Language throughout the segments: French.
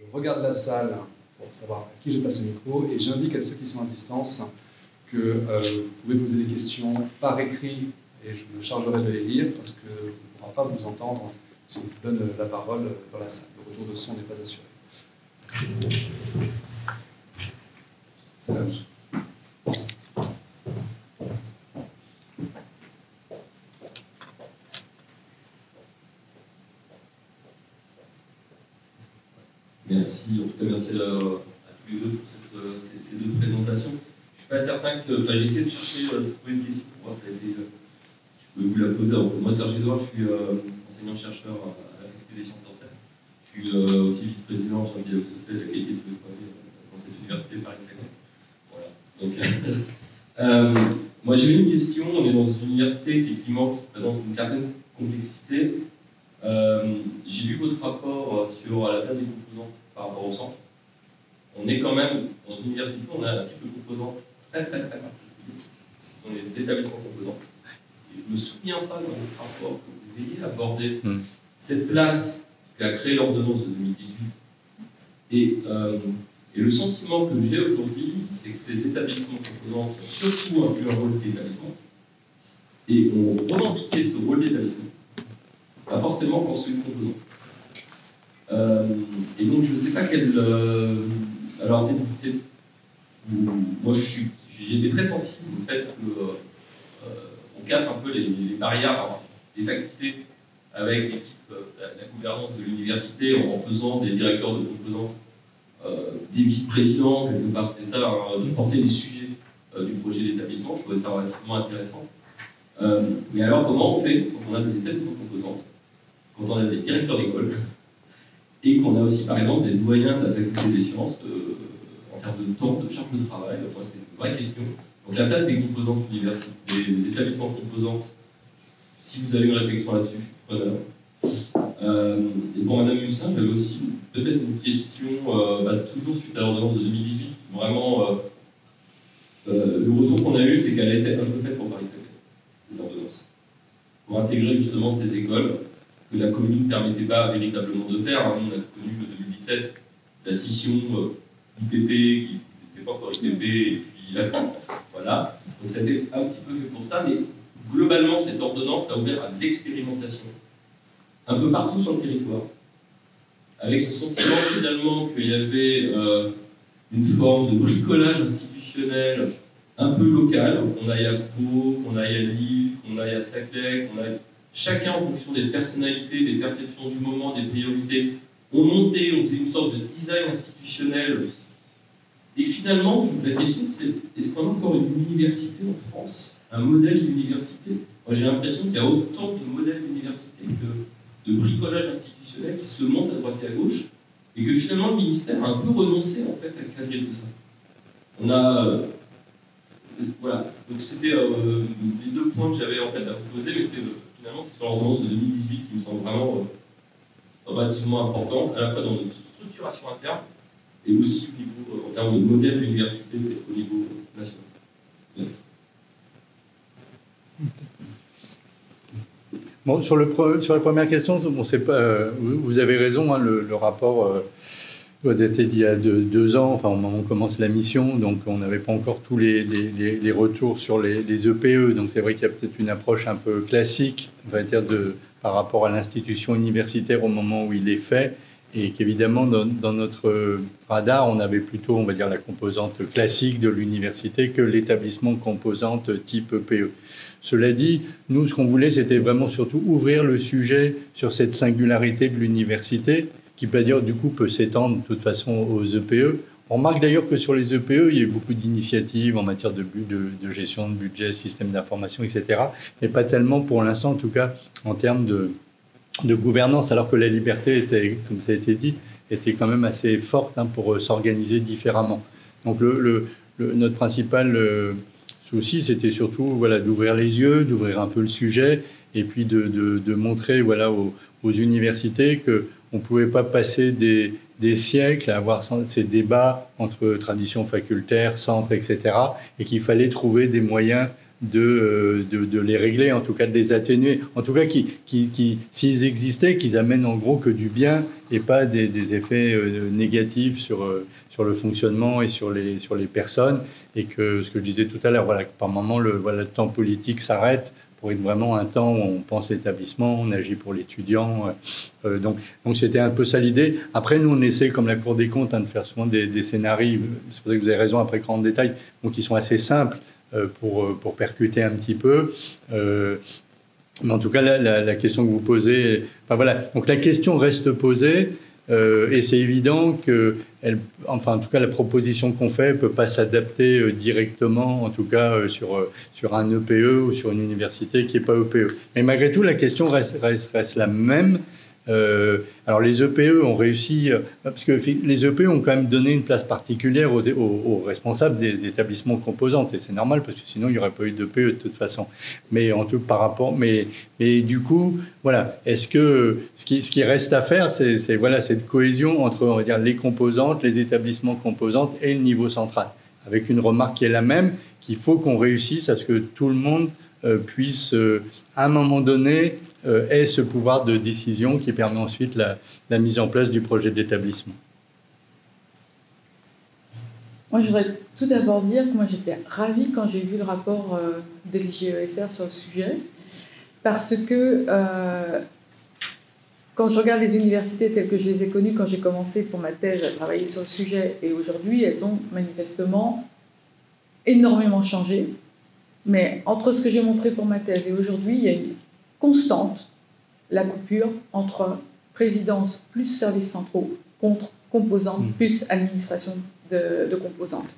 Je regarde la salle pour savoir à qui je passe le micro et j'indique à ceux qui sont à distance que vous pouvez poser des questions par écrit et je me chargerai de les lire parce qu'on ne pourra pas vous entendre si on vous donne la parole dans la salle. Le retour de son n'est pas assuré. Serge. Merci, en tout cas merci à tous les deux pour ces deux présentations. Je ne suis pas certain que... Enfin, j'ai essayé de chercher, de trouver une question pour voir si ça a été... Je peux vous la poser. Alors, moi, Serge Edouard, je suis enseignant-chercheur à la Faculté des sciences dentaires. Je suis aussi vice-président chargé de social et de la qualité de travail dans cette université Paris-Saclay. Voilà. Donc, moi, j'ai une question. On est dans une université, effectivement, qui présente une certaine complexité. J'ai lu votre rapport sur la place des composantes par rapport au centre. On est quand même dans une université, on a un type de composantes très particulier. Ce sont les établissements composantes. Et je ne me souviens pas dans votre rapport que vous ayez abordé cette place qu'a créée l'ordonnance de 2018. Et le sentiment que j'ai aujourd'hui, c'est que ces établissements composants ont surtout inclus un rôle d'établissement et ont revendiqué ce rôle d'établissement, pas forcément construit une composante. Et donc, je ne sais pas quel. Alors, moi, j'ai été très sensible au fait qu'on casse un peu les barrières des facultés avec l'équipe, la gouvernance de l'université en faisant des directeurs de composantes, des vice-présidents, quelque part, c'était ça, de porter les sujets du projet d'établissement. Je trouvais ça relativement intéressant. Mais alors, comment on fait quand on a des établissements composantes, quand on a des directeurs d'école, et qu'on a aussi, par exemple, des doyens de la faculté des sciences en termes de temps, de charge de travail? Moi, c'est une vraie question. Donc, la place des composantes universitaires, des établissements composantes, si vous avez une réflexion là-dessus, je suis preneur. Et pour Madame Musselin, j'avais aussi peut-être une question, toujours suite à l'ordonnance de 2018, vraiment, le retour qu'on a eu, c'est qu'elle était un peu faite pour Paris-Saclay, cette ordonnance, pour intégrer justement ces écoles que la commune ne permettait pas véritablement de faire. On a connu en 2017 la scission IPP, qui n'était pas encore IPP, et puis voilà. Donc c'était un petit peu fait pour ça, mais globalement, cette ordonnance a ouvert à de l'expérimentation un peu partout sur le territoire, avec ce sentiment finalement qu'il y avait une forme de bricolage institutionnel un peu local, qu'on aille à Pau, qu'on aille à Lille, qu'on aille à Saclay, qu'on aille... Chacun, en fonction des personnalités, des perceptions du moment, des priorités, on montait, on faisait une sorte de design institutionnel. Et finalement, la question c'est, est-ce qu'on a encore une université en France, un modèle d'université? Moi j'ai l'impression qu'il y a autant de modèles d'université que de bricolage institutionnel qui se montent à droite et à gauche, et que finalement le ministère a un peu renoncé en fait à cadrer tout ça. On a... voilà, donc c'était les deux points que j'avais en fait à vous poser, mais finalement c'est sur l'ordonnance de 2018 qui me semble vraiment relativement importante, à la fois dans notre structuration interne, et aussi au niveau, en termes de modèle d'université au niveau national. Merci. Bon, sur la première question, bon, vous avez raison, hein, le rapport doit dater d'il y a 2 ans, enfin au moment où on commence la mission, donc on n'avait pas encore tous les retours sur les EPE, donc c'est vrai qu'il y a peut-être une approche un peu classique, on va dire, par rapport à l'institution universitaire au moment où il est fait, et qu'évidemment dans notre radar, on avait plutôt, on va dire, la composante classique de l'université que l'établissement composante type EPE. Cela dit, nous, ce qu'on voulait, c'était vraiment surtout ouvrir le sujet sur cette singularité de l'université, qui peut dire, du coup, peut s'étendre de toute façon aux EPE. On remarque d'ailleurs que sur les EPE, il y a eu beaucoup d'initiatives en matière de gestion de budget, système d'information, etc. Mais pas tellement, pour l'instant, en tout cas, en termes de gouvernance, alors que la liberté était, comme ça a été dit, était quand même assez forte, hein, pour s'organiser différemment. Donc notre principal souci, c'était surtout, voilà, d'ouvrir les yeux, d'ouvrir un peu le sujet, et puis de montrer, voilà, aux universités qu'on ne pouvait pas passer des siècles à avoir ces débats entre tradition facultaire, centre, etc., et qu'il fallait trouver des moyens de les régler, en tout cas de les atténuer, en tout cas s'ils existaient, qu'ils amènent en gros que du bien et pas des effets négatifs sur le fonctionnement et sur les personnes, et que ce que je disais tout à l'heure, voilà, par moment le temps politique s'arrête pour être vraiment un temps où on pense établissement, on agit pour l'étudiant. Donc c'était un peu ça l'idée. Après, nous, on essaie, comme la Cour des comptes, de faire souvent des scénarios, c'est pour ça que vous avez raison, après grand détail, donc qui sont assez simples pour percuter un petit peu. Mais en tout cas, la question que vous posez... Enfin, voilà. Donc la question reste posée. Et c'est évident que, en tout cas, la proposition qu'on fait ne peut pas s'adapter directement, en tout cas sur un EPE ou sur une université qui n'est pas EPE. Mais malgré tout, la question reste la même. Alors les EPE ont réussi, parce que les EPE ont quand même donné une place particulière aux responsables des établissements composantes, et c'est normal parce que sinon il n'y aurait pas eu d'EPE de toute façon. Mais en tout par rapport, mais du coup, voilà, est-ce que ce qui reste à faire, c'est cette cohésion entre, on va dire, les composantes, les établissements composantes et le niveau central, avec une remarque qui est la même, qu'il faut qu'on réussisse à ce que tout le monde puisse, à un moment donné, ait ce pouvoir de décision qui permet ensuite la mise en place du projet d'établissement. Moi, je voudrais tout d'abord dire que moi, j'étais ravie quand j'ai vu le rapport de l'IGESR sur le sujet, parce que quand je regarde les universités telles que je les ai connues quand j'ai commencé pour ma thèse à travailler sur le sujet, et aujourd'hui, elles ont manifestement énormément changé. Mais entre ce que j'ai montré pour ma thèse et aujourd'hui, il y a une constante, la coupure entre présidence plus services centraux contre composantes plus administration de composantes.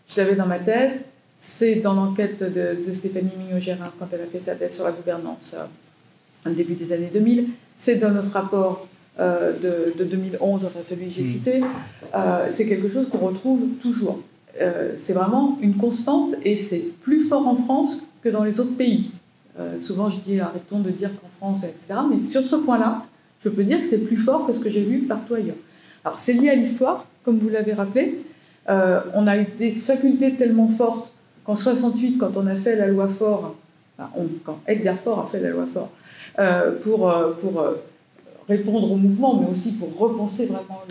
Je l'avais dans ma thèse, c'est dans l'enquête de Stéphanie Mignot-Gérin quand elle a fait sa thèse sur la gouvernance au début des années 2000, c'est dans notre rapport de 2011, enfin celui que j'ai cité, c'est quelque chose qu'on retrouve toujours. C'est vraiment une constante et c'est plus fort en France que dans les autres pays. Souvent, je dis arrêtons de dire qu'en France, etc. Mais sur ce point-là, je peux dire que c'est plus fort que ce que j'ai vu partout ailleurs. Alors, c'est lié à l'histoire, comme vous l'avez rappelé. On a eu des facultés tellement fortes qu'en 68, quand on a fait la loi Faure, quand Edgar Faure a fait la loi Faure, pour répondre au mouvement, mais aussi pour repenser vraiment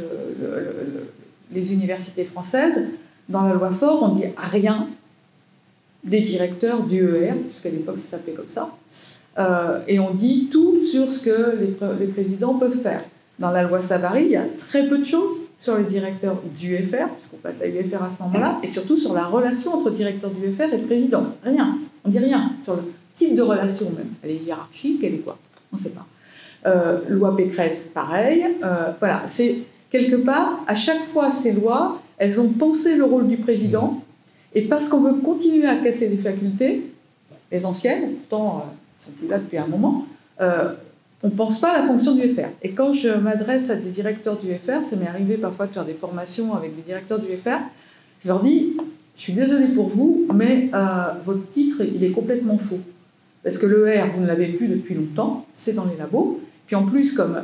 les universités françaises, dans la loi Faure, on dit rien des directeurs du ER, puisqu'à l'époque ça s'appelait comme ça, et on dit tout sur ce que les présidents peuvent faire. Dans la loi Savary, il y a très peu de choses sur les directeurs du UFR, puisqu'on passe à l'UFR à ce moment-là, et surtout sur la relation entre directeur du UFR et président. Rien, on dit rien sur le type de relation même. Elle est hiérarchique, elle est quoi? On ne sait pas. Loi Pécresse, pareil. Voilà, c'est quelque part, à chaque fois ces lois, elles ont pensé le rôle du président, et parce qu'on veut continuer à casser les facultés, les anciennes, pourtant elles ne sont plus là depuis un moment, on ne pense pas à la fonction du UFR. Et quand je m'adresse à des directeurs du UFR, ça m'est arrivé parfois de faire des formations avec des directeurs du UFR, je leur dis, je suis désolée pour vous, mais votre titre, il est complètement faux. Parce que l'ER, vous ne l'avez plus depuis longtemps, c'est dans les labos. Puis en plus, comme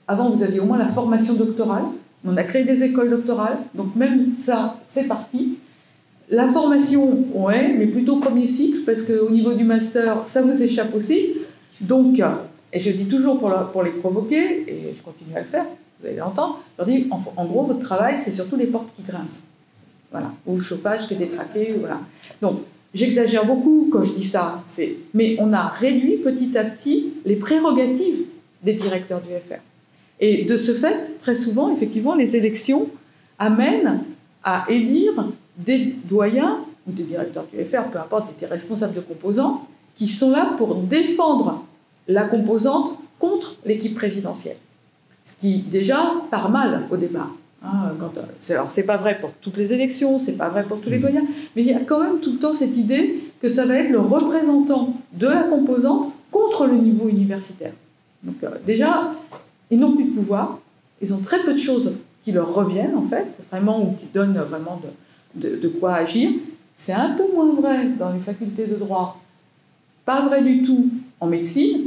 avant vous aviez au moins la formation doctorale, on a créé des écoles doctorales, donc même ça, c'est parti. La formation, ouais, mais plutôt premier cycle, parce qu'au niveau du master, ça vous échappe aussi. Donc, et je dis toujours pour les provoquer, et je continue à le faire, vous allez l'entendre, je leur dis, en gros, votre travail, c'est surtout les portes qui grincent. Voilà. Ou le chauffage qui est détraqué, voilà. Donc, j'exagère beaucoup quand je dis ça, mais on a réduit petit à petit les prérogatives des directeurs du UFR. Et de ce fait, très souvent, effectivement, les élections amènent à élire des doyens ou des directeurs du UFR, peu importe, des responsables de composantes, qui sont là pour défendre la composante contre l'équipe présidentielle. Ce qui, déjà, part mal au départ. Alors, c'est pas vrai pour toutes les élections, c'est pas vrai pour tous les doyens, mais il y a quand même tout le temps cette idée que ça va être le représentant de la composante contre le niveau universitaire. Donc, déjà, ils n'ont plus de pouvoir, ils ont très peu de choses qui leur reviennent, en fait, vraiment, ou qui donnent vraiment de quoi agir. C'est un peu moins vrai dans les facultés de droit, pas vrai du tout en médecine,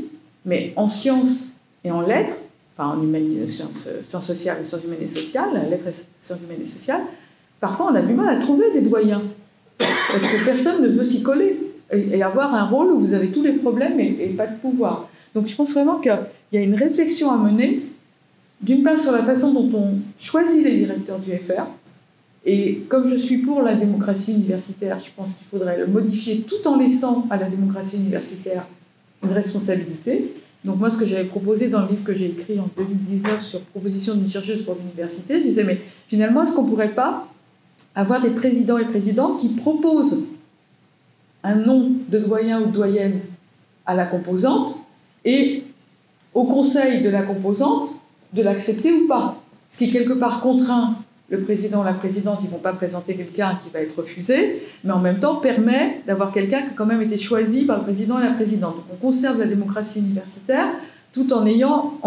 mais en sciences et en lettres, enfin en sciences sociales, sciences humaines et sociales, lettres et sciences humaines et sociales, parfois on a du mal à trouver des doyens, parce que personne ne veut s'y coller. et avoir un rôle où vous avez tous les problèmes et pas de pouvoir. Donc je pense vraiment qu'il y a une réflexion à mener, d'une part sur la façon dont on choisit les directeurs du FR, et comme je suis pour la démocratie universitaire, je pense qu'il faudrait le modifier tout en laissant à la démocratie universitaire une responsabilité. Donc moi, ce que j'avais proposé dans le livre que j'ai écrit en 2019 sur proposition d'une chercheuse pour l'université, je disais, mais finalement, est-ce qu'on ne pourrait pas avoir des présidents et présidentes qui proposent un nom de doyen ou de doyenne à la composante et au conseil de la composante de l'accepter ou pas. Ce qui, quelque part, contraint le président ou la présidente, ils ne vont pas présenter quelqu'un qui va être refusé, mais en même temps permet d'avoir quelqu'un qui a quand même été choisi par le président et la présidente. Donc on conserve la démocratie universitaire tout en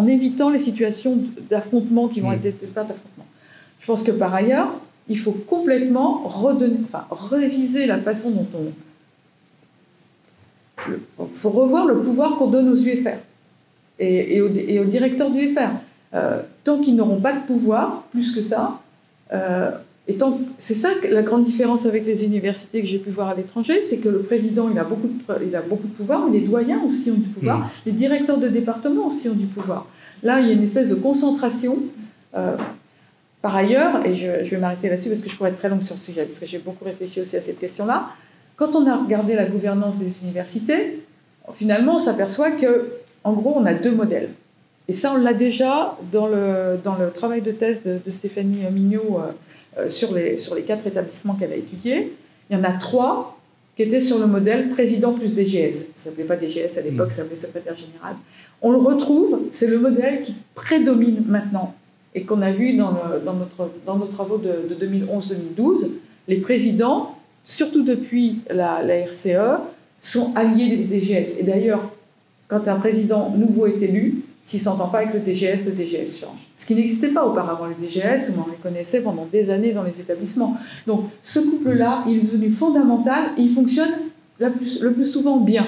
évitant les situations d'affrontement qui vont être des pas d'affrontement. Je pense que par ailleurs, il faut complètement réviser la façon dont il faut revoir le pouvoir qu'on donne aux UFR et aux directeurs du UFR. Tant qu'ils n'auront pas de pouvoir, plus que ça, c'est ça la grande différence avec les universités que j'ai pu voir à l'étranger, c'est que le président il a beaucoup de pouvoir, mais les doyens aussi ont du pouvoir, les directeurs de département aussi ont du pouvoir. Là, il y a une espèce de concentration. Par ailleurs, et je vais m'arrêter là-dessus parce que je pourrais être très longue sur ce sujet, parce que j'ai beaucoup réfléchi aussi à cette question-là, quand on a regardé la gouvernance des universités, finalement, on s'aperçoit qu'en gros, on a deux modèles. Et ça, on l'a déjà dans le travail de thèse de Stéphanie Mignot sur les 4 établissements qu'elle a étudiés. Il y en a 3 qui étaient sur le modèle président plus DGS. Ça ne s'appelait pas DGS à l'époque, ça s'appelait secrétaire général. On le retrouve, c'est le modèle qui prédomine maintenant et qu'on a vu dans nos travaux de 2011-2012. Les présidents, surtout depuis la RCE, sont alliés des DGS. Et d'ailleurs, quand un président nouveau est élu, s'il ne s'entend pas avec le DGS change. Ce qui n'existait pas auparavant. Le DGS, on les connaissait pendant des années dans les établissements. Donc ce couple-là, il est devenu fondamental et il fonctionne le plus souvent bien.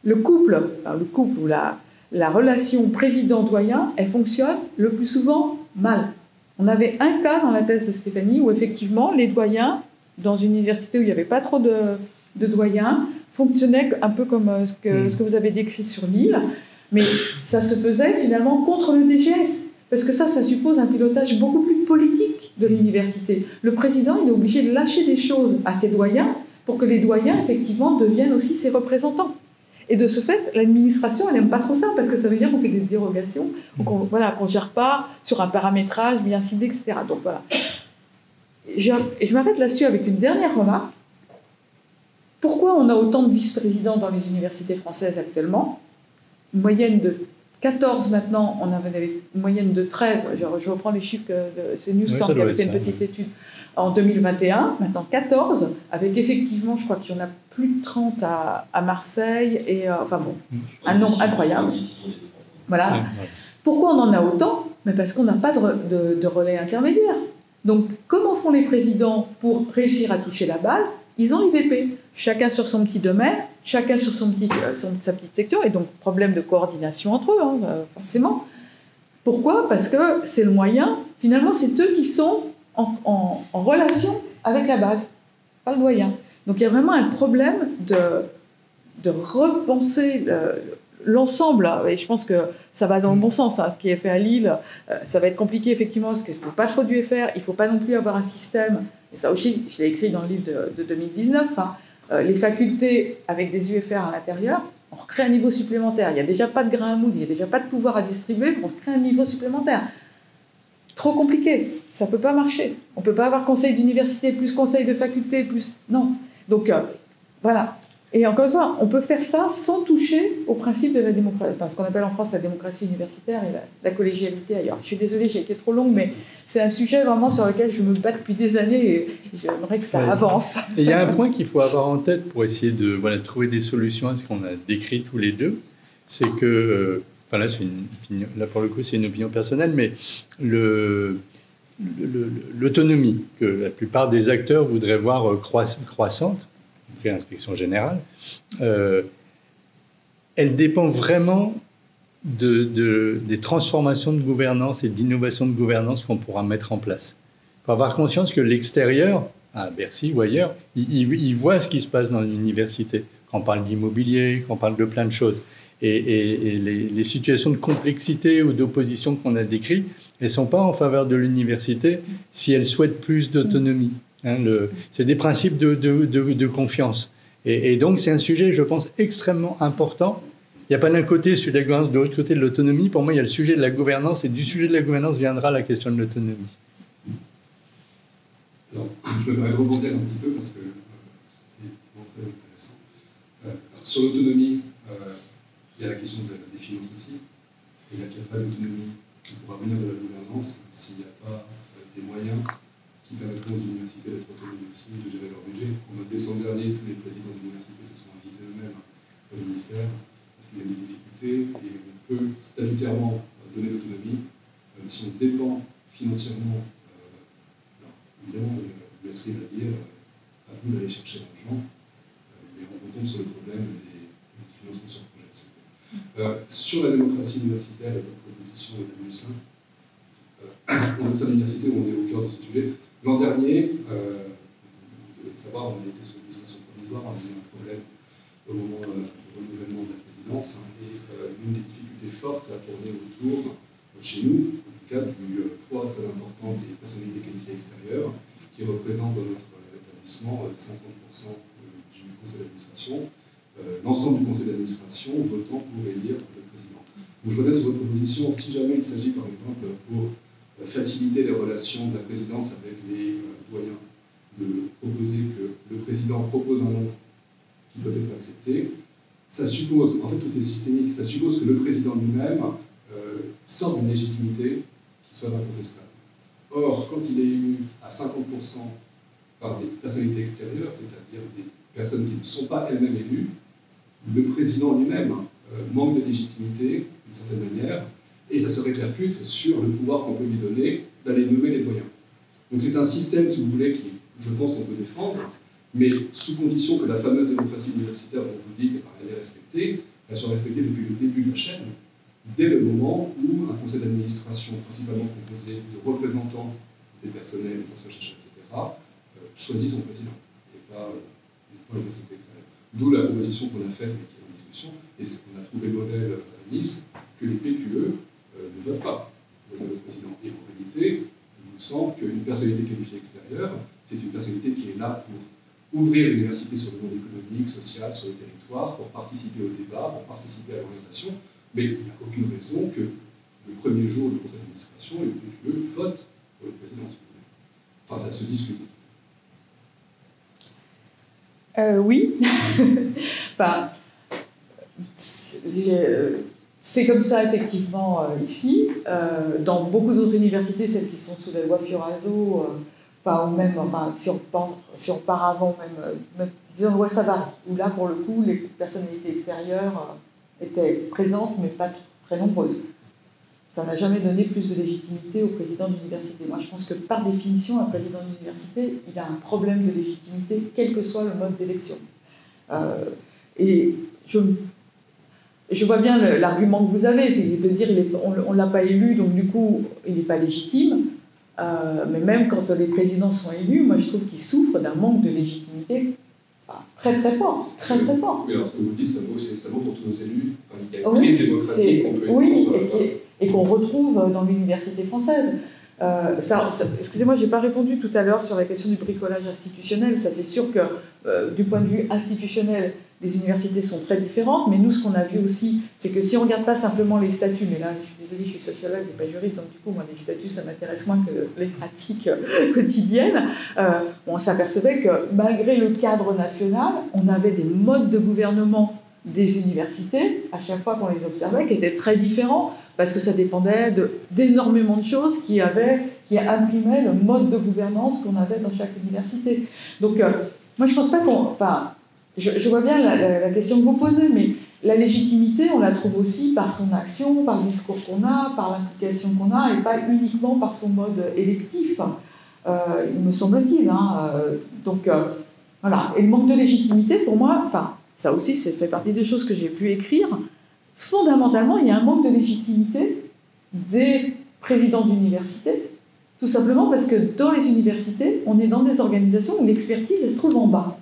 Le couple ou la relation président-doyen, elle fonctionne le plus souvent mal. On avait un cas dans la thèse de Stéphanie où effectivement les doyens, dans une université où il n'y avait pas trop de doyens, fonctionnaient un peu comme ce que vous avez décrit sur l'île. Mais ça se faisait finalement contre le DGS, parce que ça suppose un pilotage beaucoup plus politique de l'université. Le président, il est obligé de lâcher des choses à ses doyens pour que les doyens, effectivement, deviennent aussi ses représentants. Et de ce fait, l'administration, elle n'aime pas trop ça, parce que ça veut dire qu'on fait des dérogations, qu'on ne gère pas sur un paramétrage bien ciblé, etc. Donc voilà. Et je m'arrête là-dessus avec une dernière remarque. Pourquoi on a autant de vice-présidents dans les universités françaises actuellement ? Une moyenne de 14 maintenant, on avait une moyenne de 13, je reprends les chiffres de CNews qui avait fait une petite étude en 2021, maintenant 14, avec effectivement, je crois qu'il y en a plus de 30 à Marseille, et un nombre incroyable. Voilà. Pourquoi on en a autant ? Mais parce qu'on n'a pas de relais intermédiaire. Donc, comment font les présidents pour réussir à toucher la base ? Ils ont l'IVP, chacun sur son petit domaine, chacun sur sa petite section, et donc problème de coordination entre eux, forcément. Pourquoi ? Parce que c'est le moyen, finalement, c'est eux qui sont en relation avec la base, pas le doyen. Donc il y a vraiment un problème de repenser l'ensemble, et je pense que ça va dans le bon sens, ce qui est fait à Lille. Ça va être compliqué, effectivement, parce qu'il ne faut pas trop d'UFR, il ne faut pas non plus avoir un système, et ça aussi, je l'ai écrit dans le livre de 2019, les facultés avec des UFR à l'intérieur, on recrée un niveau supplémentaire. Il n'y a déjà pas de grain à moudre, il n'y a déjà pas de pouvoir à distribuer, on crée un niveau supplémentaire. Trop compliqué, ça ne peut pas marcher. On ne peut pas avoir conseil d'université, plus conseil de faculté, plus... Non. Donc, voilà. Et encore une fois, on peut faire ça sans toucher au principe de la démocratie, ce qu'on appelle en France la démocratie universitaire et la collégialité ailleurs. Je suis désolée, j'ai été trop longue, mais c'est un sujet vraiment sur lequel je me bats depuis des années et j'aimerais que ça avance. Et il y a un point qu'il faut avoir en tête pour essayer de trouver des solutions à ce qu'on a décrit tous les deux, c'est que, là pour le coup c'est une opinion personnelle, mais l'autonomie que la plupart des acteurs voudraient voir croissante, après l'inspection générale, elle dépend vraiment des transformations de gouvernance et d'innovation de gouvernance qu'on pourra mettre en place. Il faut avoir conscience que l'extérieur à Bercy ou ailleurs, ils voient ce qui se passe dans l'université. Quand on parle d'immobilier, quand on parle de plein de choses. Et les situations de complexité ou d'opposition qu'on a décrites, elles ne sont pas en faveur de l'université si elle souhaite plus d'autonomie. Hein, c'est des principes de confiance. Et donc, c'est un sujet, je pense, extrêmement important. Il n'y a pas d'un côté celui de la gouvernance, de l'autre côté de l'autonomie. Pour moi, il y a le sujet de la gouvernance, et du sujet de la gouvernance viendra la question de l'autonomie. Alors, je vais rebondir un petit peu parce que c'est vraiment très intéressant. Sur l'autonomie, il y a la question des finances aussi. C'est-à-dire qu'il n'y a pas d'autonomie qui pourra venir de la gouvernance s'il n'y a pas des moyens qui permettront aux universités d'être autonomes aussi, de gérer leur budget. En décembre dernier, tous les présidents d'université se sont invités eux-mêmes au ministère parce qu'il y a des difficultés et on peut statutairement donner l'autonomie si on dépend financièrement. Alors, évidemment, le SRI va dire à vous d'aller chercher l'argent, mais on tombe sur le problème des financements sur projet. Sur la démocratie universitaire et votre proposition, Madame Lucin, au sein de l'université, on est au cœur de ce sujet. L'an dernier, vous devez le savoir, on a été sur l'administration provisoire, on a eu un problème au moment du renouvellement de la présidence, et l'une des difficultés fortes à tourner autour, chez nous, en tout cas, du poids très important des personnalités qualifiées extérieures, qui représentent dans notre établissement 50% du conseil d'administration, l'ensemble du conseil d'administration votant pour élire le président. Donc je reviens sur votre proposition. Si jamais il s'agit, par exemple, pour faciliter les relations de la présidence avec les doyens, de proposer que le président propose un nom qui peut être accepté, ça suppose, en fait tout est systémique, ça suppose que le président lui-même sorte d'une légitimité qui soit incontestable. Or, quand il est élu à 50% par des personnalités extérieures, c'est-à-dire des personnes qui ne sont pas elles-mêmes élues, le président lui-même manque de légitimité, d'une certaine manière, et ça se répercute sur le pouvoir qu'on peut lui donner d'aller nommer les doyens. Donc c'est un système, si vous voulez, qui, je pense, on peut défendre, mais sous condition que la fameuse démocratie universitaire dont vous dites qu'elle est respectée, elle soit respectée depuis le début de la chaîne, dès le moment où un conseil d'administration, principalement composé de représentants des personnels, des chercheurs, etc., choisit son président, et pas les personnalités extérieures. D'où la proposition qu'on a faite, mais qui est en discussion, et on a trouvé le modèle à Nice, que les PQE ne votent pas le président. Et en réalité, il nous semble qu'une personnalité qualifiée extérieure, c'est une personnalité qui est là pour ouvrir l'université sur le monde économique, social, sur le territoire, pour participer au débat, pour participer à l'orientation, mais il n'y a aucune raison que le premier jour du conseil d'administration, les PQE votent pour le président. Enfin, ça se discute. Oui. Enfin, c'est comme ça, effectivement, ici. Dans beaucoup d'autres universités, celles qui sont sous la loi Fioraso, ou même, si on part avant, même disons loi Savary, où là, pour le coup, les personnalités extérieures étaient présentes, mais pas très nombreuses. Ça n'a jamais donné plus de légitimité au président de l'université. Moi, je pense que par définition, un président de l'université, il a un problème de légitimité, quel que soit le mode d'élection. Et je vois bien l'argument que vous avez, c'est de dire on ne l'a pas élu, donc du coup, il n'est pas légitime. Mais même quand les présidents sont élus, moi, je trouve qu'ils souffrent d'un manque de légitimité très très fort, très très fort. Mais alors, ce que vous dites, ça vaut pour tous nos élus. Il y a une crise démocratique qu'on peut étendre. Et qu'on retrouve dans l'université française. Excusez-moi, je n'ai pas répondu tout à l'heure sur la question du bricolage institutionnel. Ça, c'est sûr que du point de vue institutionnel, les universités sont très différentes, mais nous, ce qu'on a vu aussi, c'est que si on ne regarde pas simplement les statuts, mais là, je suis désolée, je suis sociologue et pas juriste, donc du coup, moi, les statuts, ça m'intéresse moins que les pratiques quotidiennes, on s'apercevait que malgré le cadre national, on avait des modes de gouvernement des universités, à chaque fois qu'on les observait, qui étaient très différents, parce que ça dépendait d'énormément de choses qui imprimaient le mode de gouvernance qu'on avait dans chaque université. Donc, moi, je pense pas qu'on... Je vois bien la question que vous posez, mais la légitimité, on la trouve aussi par son action, par le discours qu'on a, par l'implication qu'on a, et pas uniquement par son mode électif, il me semble-t-il. Donc, voilà. Et le manque de légitimité, pour moi, ça aussi, ça fait partie des choses que j'ai pu écrire. Fondamentalement, il y a un manque de légitimité des présidents d'université Tout simplement parce que dans les universités, on est dans des organisations où l'expertise, elle se trouve en bas.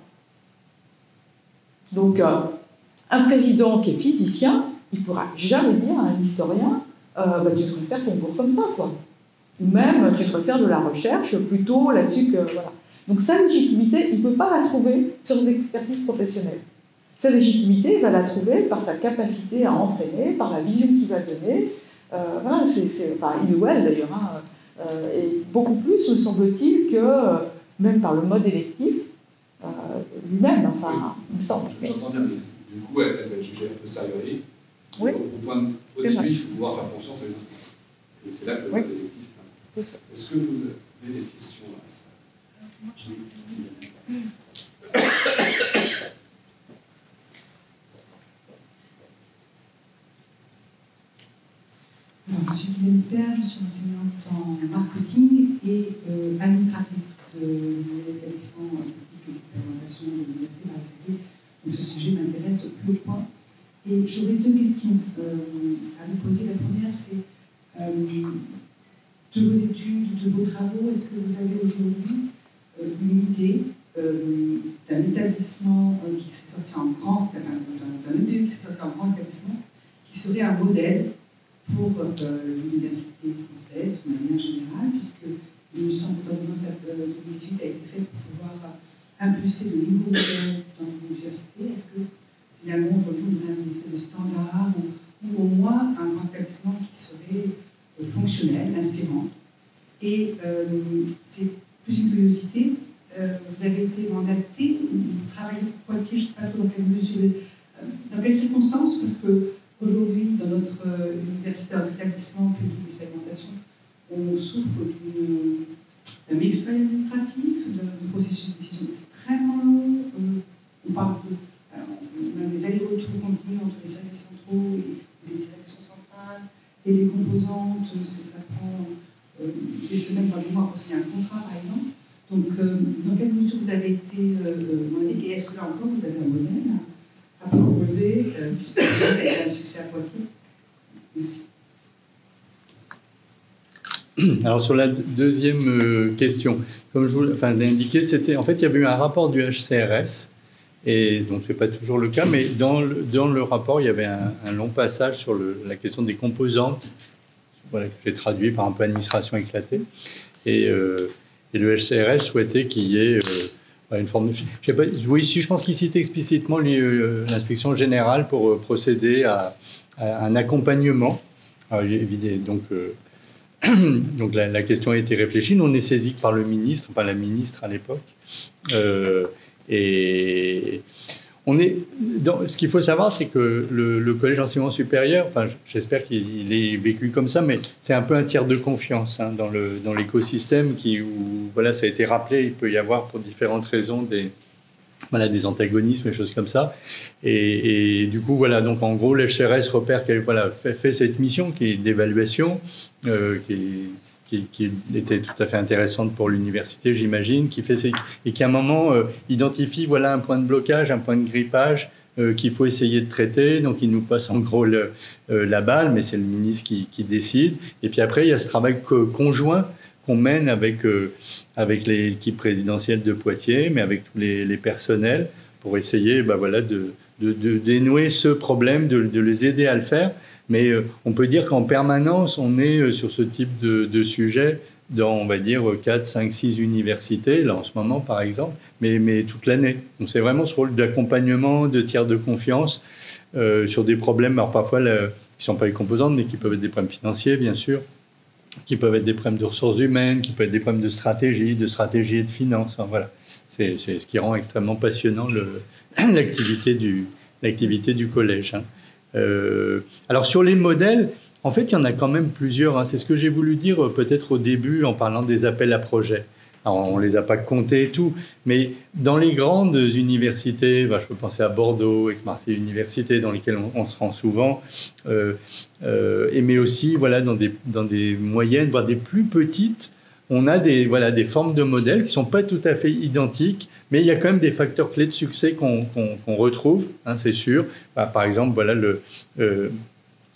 Donc, un président qui est physicien, il ne pourra jamais dire à un historien tu devrais faire ton cours comme ça, quoi. Ou même, tu devrais faire de la recherche plutôt là-dessus que... Voilà. Donc, sa légitimité, il ne peut pas la trouver sur l'expertise professionnelle. Sa légitimité, il va la trouver par sa capacité à entraîner, par la vision qu'il va donner. Voilà, il ou elle, d'ailleurs, et beaucoup plus, me semble-t-il, que même par le mode électif lui-même, enfin, il me semble. J'entends bien, mais du coup, elle va être jugée a posteriori. Oui. Au début, il faut pouvoir faire confiance à une instance. Et c'est là que le mode électif est important. Est-ce que vous avez des questions à ça? Alors, je suis Guylaine Ster, je suis enseignante en marketing et administratrice de l'établissement technique d'expérimentation de l'Université de Marseille. Donc ce sujet m'intéresse au plus haut point. Et j'aurais deux questions à vous poser. La première, c'est de vos études, de vos travaux, est-ce que vous avez aujourd'hui une idée d'un établissement qui serait sorti en grand, d'un EPE qui serait sorti en grand établissement, qui serait un modèle pour l'université française de manière générale, puisque il me semble que l'ordonnance de 2018 a été faite pour pouvoir impulser de nouveaux modèles dans une université. Est-ce que finalement aujourd'hui on aurait une espèce de standard ou au moins un grand établissement qui serait fonctionnel, inspirant? Et c'est plus une curiosité. Vous avez été mandaté ou travaillé pour Poitiers, je ne sais pas trop dans quelle mesure, dans quelles circonstances, parce que aujourd'hui, dans notre université, dans notre établissement public d'expérimentation, on souffre d'un millefeuille administratif, de processus de décision extrêmement long. On parle on a des allers-retours continus entre les services centraux et les directions centrales et les composantes. Ça prend des semaines, voire des mois pour signer un contrat, par exemple. Donc, dans quelle mesure vous avez été et est-ce que là encore vous avez un modèle à proposer, puisque ça a été un succès à Poitiers? Merci. Alors sur la deuxième question, comme je vous l'ai indiqué, en fait il y avait eu un rapport du HCRS, et donc ce n'est pas toujours le cas, mais dans le rapport il y avait un long passage sur la question des composantes, voilà, que j'ai traduit par un peu administration éclatée, et le HCRS souhaitait qu'il y ait une forme de... je pense qu'il cite explicitement l'inspection générale pour procéder à un accompagnement. Alors, donc la question a été réfléchie. Nous, on est saisi par le ministre, enfin la ministre à l'époque. Et ce qu'il faut savoir, c'est que le collège d'enseignement supérieur, j'espère qu'il est vécu comme ça, mais c'est un peu un tiers de confiance dans l'écosystème où, voilà, ça a été rappelé, il peut y avoir pour différentes raisons des antagonismes et choses comme ça. Et du coup, voilà, donc en gros, l'HCRS repère qu'elle fait cette mission qui est d'évaluation, qui était tout à fait intéressante pour l'université, j'imagine, et qui à un moment identifie un point de blocage, un point de grippage qu'il faut essayer de traiter. Donc il nous passe en gros la balle, mais c'est le ministre qui décide. Et puis après, il y a ce travail conjoint qu'on mène avec l'équipe présidentielle de Poitiers, mais avec tous les personnels, pour essayer de dénouer ce problème, de les aider à le faire. Mais on peut dire qu'en permanence, on est sur ce type de sujet dans, on va dire, 4, 5, 6 universités, là en ce moment par exemple, mais toute l'année. Donc c'est vraiment ce rôle d'accompagnement, de tiers de confiance sur des problèmes, alors parfois qui ne sont pas les composantes, mais qui peuvent être des problèmes financiers, bien sûr, qui peuvent être des problèmes de ressources humaines, qui peuvent être des problèmes de stratégie et de finance. Enfin, voilà. C'est ce qui rend extrêmement passionnant l'activité du collège. Alors sur les modèles, en fait, il y en a quand même plusieurs. C'est ce que j'ai voulu dire peut-être au début en parlant des appels à projets. Alors, on ne les a pas comptés et tout, mais dans les grandes universités, je peux penser à Bordeaux, Aix-Marseille Université, dans lesquelles on se rend souvent, mais aussi dans des moyennes, voire des plus petites, on a des formes de modèles qui ne sont pas tout à fait identiques, mais il y a quand même des facteurs clés de succès qu'on retrouve, c'est sûr. Par exemple,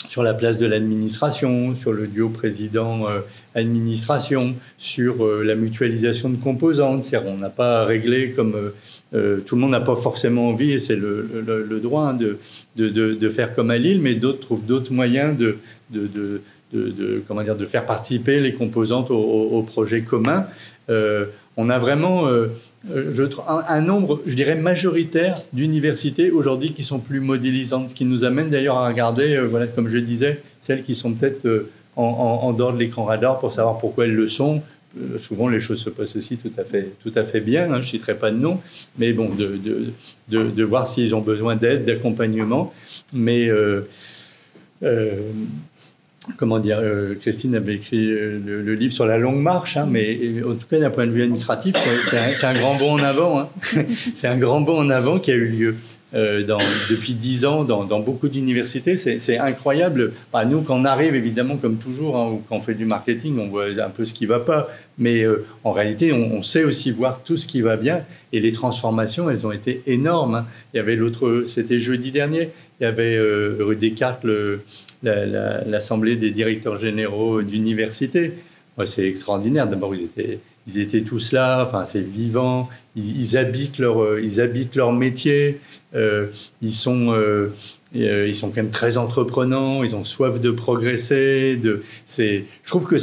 sur la place de l'administration, sur le duo président-administration, sur la mutualisation de composantes. C'est-à-dire, on n'a pas réglé comme tout le monde n'a pas forcément envie, et c'est le droit hein, de faire comme à Lille, mais d'autres trouvent d'autres moyens de faire participer les composantes au projet commun. On a vraiment un nombre, je dirais, majoritaire d'universités aujourd'hui qui sont plus modélisantes, ce qui nous amène d'ailleurs à regarder, voilà, comme je disais, celles qui sont peut-être en dehors de l'écran radar pour savoir pourquoi elles le sont. Souvent, les choses se passent aussi tout à fait bien, hein, je ne citerai pas de nom, mais bon, de voir s'ils ont besoin d'aide, d'accompagnement. Mais comment dire, Christine avait écrit le livre sur la longue marche, hein, mais en tout cas d'un point de vue administratif, c'est un grand bond en avant. Hein. C'est un grand bond en avant qui a eu lieu depuis 10 ans dans beaucoup d'universités. C'est incroyable. Bah, nous, quand on arrive, évidemment, comme toujours, hein, ou quand on fait du marketing, on voit un peu ce qui ne va pas. Mais en réalité, on sait aussi voir tout ce qui va bien. Et les transformations, elles ont été énormes. Hein. Il y avait c'était jeudi dernier, il y avait rue Descartes, l'Assemblée des directeurs généraux d'université. Ouais, c'est extraordinaire. D'abord, ils étaient tous là. Enfin, c'est vivant. Ils habitent leur métier. Ils sont quand même très entreprenants. Ils ont soif de progresser. Je trouve que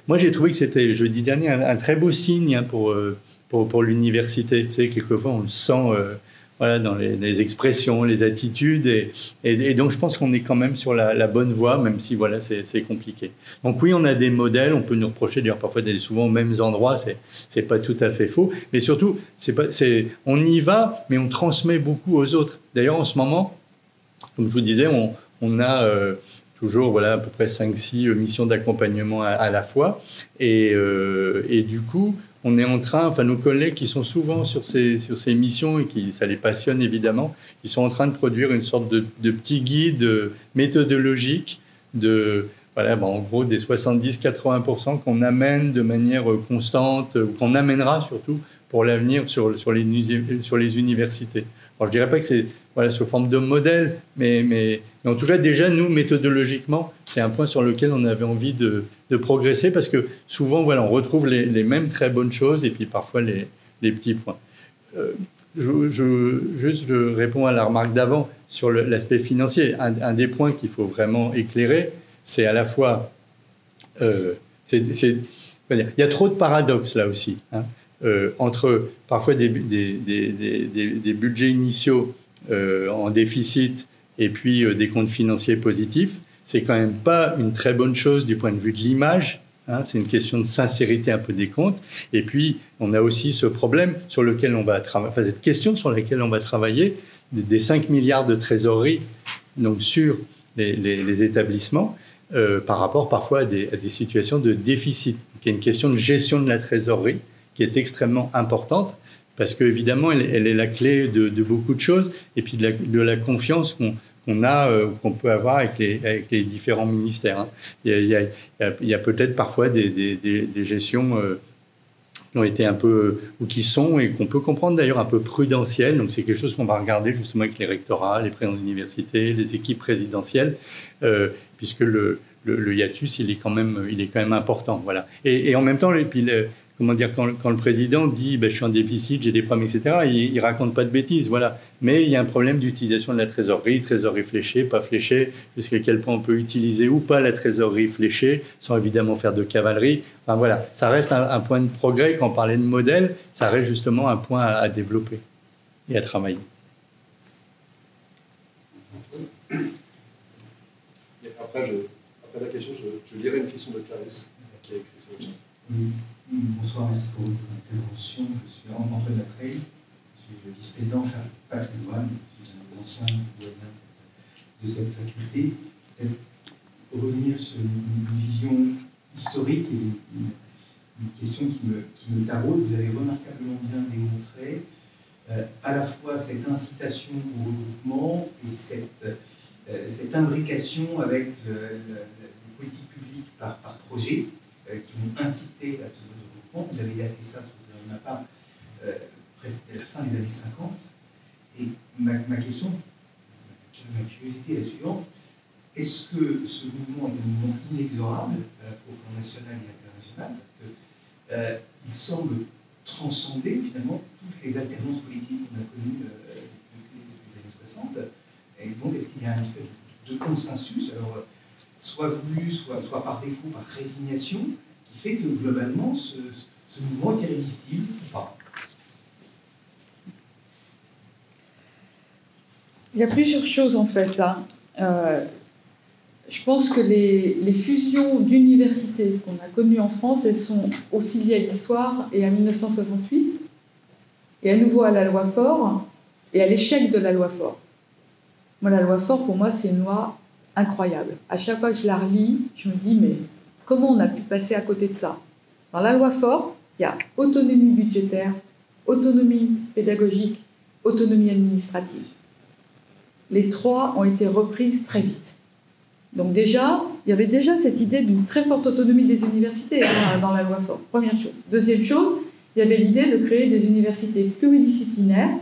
moi, j'ai trouvé que c'était jeudi dernier un très beau signe hein, pour l'université. Vous savez, quelquefois, on le sent. Voilà, dans les expressions, les attitudes, et donc je pense qu'on est quand même sur la bonne voie, même si voilà, c'est compliqué. Donc oui, on a des modèles, on peut nous reprocher d'ailleurs parfois d'aller souvent aux mêmes endroits, c'est pas tout à fait faux, mais surtout, on y va, mais on transmet beaucoup aux autres. D'ailleurs, en ce moment, comme je vous disais, on a toujours voilà, à peu près 5-6 missions d'accompagnement à la fois, et du coup, on est en train, enfin nos collègues qui sont souvent sur ces missions et ça les passionne évidemment, ils sont en train de produire une sorte de petit guide méthodologique voilà, en gros des 70-80% qu'on amène de manière constante, ou qu'on amènera surtout pour l'avenir sur les universités. Alors je dirais pas que c'est voilà, sous forme de modèle, mais en tout cas déjà nous méthodologiquement c'est un point sur lequel on avait envie de progresser parce que souvent voilà on retrouve les mêmes très bonnes choses et puis parfois les petits points. Je réponds à la remarque d'avant sur l'aspect financier. Un des points qu'il faut vraiment éclairer, c'est à la fois il y a trop de paradoxes là aussi. Hein. Entre parfois des budgets initiaux en déficit et puis des comptes financiers positifs, c'est quand même pas une très bonne chose du point de vue de l'image. Hein, c'est une question de sincérité un peu des comptes. Et puis, on a aussi ce problème sur lequel on va travailler, enfin cette question sur laquelle on va travailler, des 5 milliards de trésorerie donc sur les établissements par rapport parfois à des situations de déficit. Donc, il y a une question de gestion de la trésorerie qui est extrêmement importante, parce qu'évidemment, elle est la clé de beaucoup de choses, et puis de la confiance qu'on peut avoir avec les différents ministères. Hein. Il y a peut-être parfois des gestions qui ont été un peu, ou qui sont, et qu'on peut comprendre d'ailleurs un peu prudentielles, donc c'est quelque chose qu'on va regarder justement avec les rectorats, les présidents d'université, les équipes présidentielles, puisque le hiatus, il est quand même important. Voilà. Et en même temps, comment dire, quand le président dit je suis en déficit, j'ai des problèmes, etc., il raconte pas de bêtises, voilà. Mais il y a un problème d'utilisation de la trésorerie fléchée, pas fléchée, jusqu'à quel point on peut utiliser ou pas la trésorerie fléchée, sans évidemment faire de cavalerie. Enfin voilà, ça reste un point de progrès. Quand on parlait de modèle, ça reste justement un point à développer et à travailler. Après la question, je lirai une question de Clarisse qui a écrit sur le chat. Oui. Bonsoir, merci pour votre intervention. Je suis Antoine Latreille, je suis le vice-président en charge du patrimoine, je suis un des anciens doyens de cette faculté. Peut-être revenir sur une vision historique et une question qui me taraude. Vous avez remarquablement bien démontré à la fois cette incitation au regroupement et cette imbrication avec les politiques publiques par projet qui vont inciter à ce regroupement. Vous avez daté ça, de ma part, presque à la fin des années 50. Et ma question, ma curiosité est la suivante. est-ce que ce mouvement est un mouvement inexorable, à la fois au plan national et international, parce qu'il semble transcender finalement toutes les alternances politiques qu'on a connues depuis les années 60. Et donc, est-ce qu'il y a un espèce de consensus, alors soit voulu, soit par défaut, par résignation, qui fait que globalement, ce mouvement est irrésistible ou pas? Il y a plusieurs choses en fait. Je pense que les fusions d'universités qu'on a connues en France, elles sont aussi liées à l'histoire et à 1968, et à nouveau à la loi Faure, et à l'échec de la loi Faure. Moi, la loi Faure, pour moi, c'est une loi incroyable. À chaque fois que je la relis, je me dis, mais comment on a pu passer à côté de ça? Dans la loi Faure, il y a autonomie budgétaire, autonomie pédagogique, autonomie administrative. Les trois ont été reprises très vite. Donc déjà, il y avait déjà cette idée d'une très forte autonomie des universités dans la loi Faure, première chose. Deuxième chose, il y avait l'idée de créer des universités pluridisciplinaires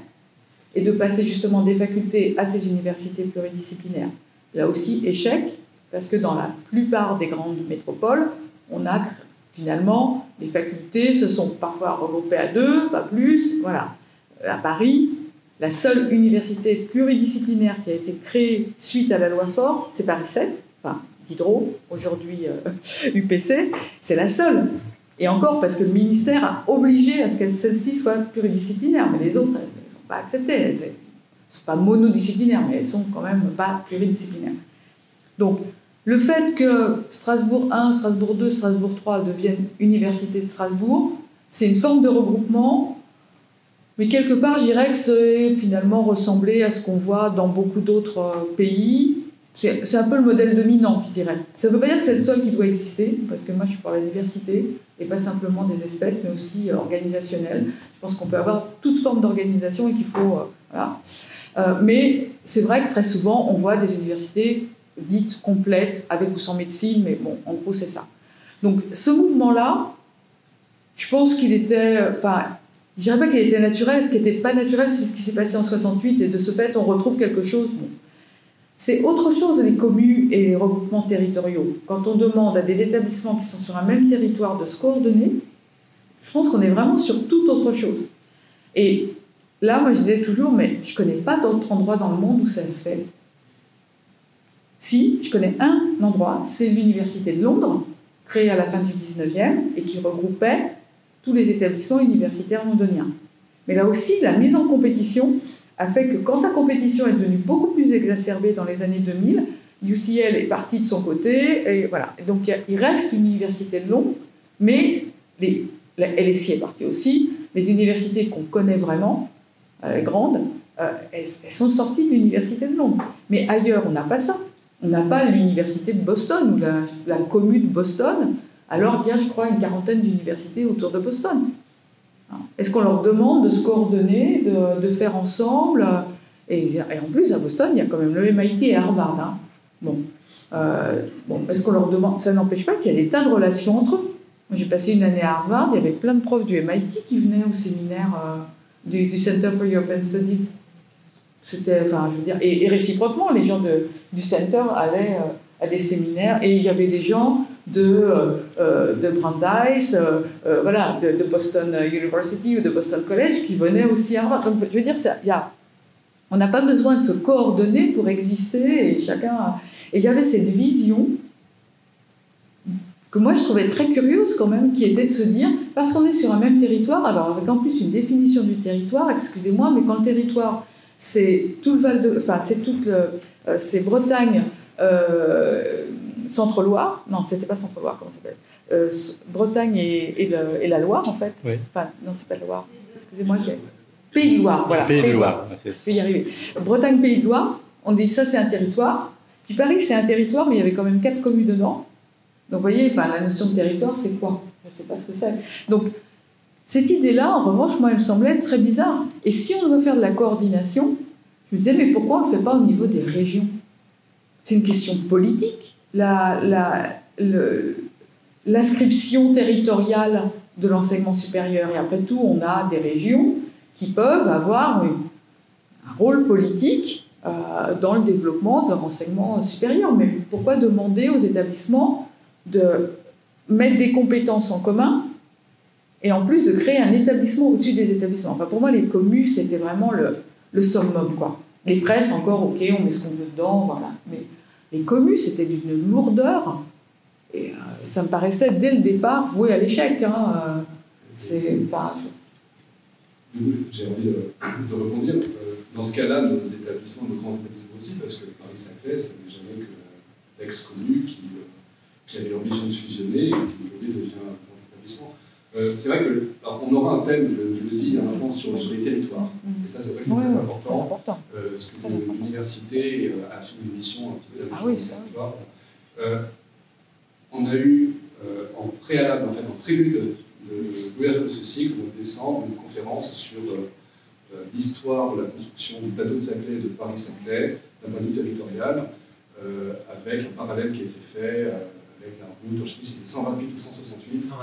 et de passer justement des facultés à ces universités pluridisciplinaires. Là aussi, échec, parce que dans la plupart des grandes métropoles, on a finalement, les facultés se sont parfois regroupées à 2, pas plus, voilà. À Paris, la seule université pluridisciplinaire qui a été créée suite à la loi Faure, c'est Paris 7, enfin Diderot, aujourd'hui UPC, c'est la seule. Et encore parce que le ministère a obligé à ce que celle-ci soit pluridisciplinaire, mais les autres, elles ne sont pas acceptées. Elles ne sont pas monodisciplinaires, mais elles sont quand même pas pluridisciplinaires. Donc, le fait que Strasbourg 1, Strasbourg 2, Strasbourg 3 deviennent Université de Strasbourg, c'est une forme de regroupement. Mais quelque part, je dirais que c'est finalement ressemblé à ce qu'on voit dans beaucoup d'autres pays. C'est un peu le modèle dominant, je dirais. Ça ne veut pas dire que c'est le seul qui doit exister, parce que moi, je suis pour la diversité, et pas simplement des espèces, mais aussi organisationnelle. Je pense qu'on peut avoir toute forme d'organisation et qu'il faut... voilà. Mais c'est vrai que très souvent, on voit des universités dites complètes, avec ou sans médecine, mais bon, en gros, c'est ça. Donc, ce mouvement-là, je pense qu'il était... Enfin, je dirais pas qu'il était naturel. Ce qui n'était pas naturel, c'est ce qui s'est passé en 68, et de ce fait, on retrouve quelque chose... Bon. C'est autre chose, les communes et les regroupements territoriaux. Quand on demande à des établissements qui sont sur un même territoire de se coordonner, je pense qu'on est vraiment sur toute autre chose. Et là, moi, je disais toujours, mais je ne connais pas d'autres endroits dans le monde où ça se fait. Si, je connais un endroit, c'est l'Université de Londres, créée à la fin du 19e, et qui regroupait tous les établissements universitaires londoniens. Mais là aussi, la mise en compétition a fait que quand la compétition est devenue beaucoup plus exacerbée dans les années 2000, UCL est parti de son côté, et voilà. Et donc il reste l'université de Londres, mais LSI est partie aussi. Les universités qu'on connaît vraiment, les grandes, elles sont sorties de l'université de Londres. Mais ailleurs, on n'a pas ça. On n'a pas l'université de Boston ou la commune de Boston, alors qu'il y a, je crois, une quarantaine d'universités autour de Boston. Est-ce qu'on leur demande de se coordonner, de faire ensemble et en plus, à Boston, il y a quand même le MIT et Harvard. Hein. Bon, est-ce qu'on leur demande... Ça n'empêche pas qu'il y a des tas de relations entre eux. Moi, j'ai passé une année à Harvard, il y avait plein de profs du MIT qui venaient au séminaire du Center for European Studies. C'était, enfin, je veux dire, et réciproquement, les gens du Center allaient à des séminaires, et il y avait des gens de Brandeis, voilà, de Boston University ou de Boston College qui venaient aussi à Harvard. Donc, je veux dire, on n'a pas besoin de se coordonner pour exister, et chacun... Et il y avait cette vision que moi je trouvais très curieuse quand même, qui était de se dire, parce qu'on est sur un même territoire, alors avec en plus une définition du territoire, excusez-moi, mais quand le territoire, c'est tout le Val-de... Enfin, c'est Bretagne... Centre-Loire, non, c'était pas Centre-Loire, comment ça s'appelle Bretagne et la Loire, en fait. Oui. Enfin, non, c'est pas la Loire, excusez-moi, c'est Pays de Loire, voilà. Pays de Loire, je vais y arriver. Bretagne, Pays de Loire, on dit ça, c'est un territoire. Puis Paris, c'est un territoire, mais il y avait quand même 4 communes dedans. Donc, vous voyez, enfin, la notion de territoire, c'est quoi? Je ne sais pas ce que c'est. Donc, cette idée-là, en revanche, moi, elle me semblait très bizarre. Et si on doit faire de la coordination, je me disais, mais pourquoi on ne le fait pas au niveau des régions? C'est une question politique. L'inscription territoriale de l'enseignement supérieur. Et après tout, on a des régions qui peuvent avoir un rôle politique dans le développement de leur enseignement supérieur. Mais pourquoi demander aux établissements de mettre des compétences en commun et en plus de créer un établissement au-dessus des établissements? Enfin, pour moi, les commus, c'était vraiment le summum, quoi. Les presses, encore, ok, on met ce qu'on veut dedans, voilà. Mais les commus, c'était d'une lourdeur. Et ça me paraissait, dès le départ, voué à l'échec. Hein. J'ai envie de rebondir. Dans ce cas-là, nos établissements, nos grands établissements aussi, parce que Paris-Saclay, ça n'est jamais que l'ex-commu qui avait l'ambition de fusionner et qui aujourd'hui devient un grand établissement. C'est vrai qu'on aura un thème, je le dis, avant sur les territoires. Et ça, c'est vrai que c'est très important. Parce que l'université a sous une mission un petit peu d'aménagement des territoires. On a eu en préalable, en fait, en prélude de l'ouverture de ce cycle, au mois de décembre, une conférence sur l'histoire de la construction du plateau de Saclay et de Paris-Saclay, d'un point de vue territorial, avec un parallèle qui a été fait avec la route, je ne sais plus si c'était 128 ou 168,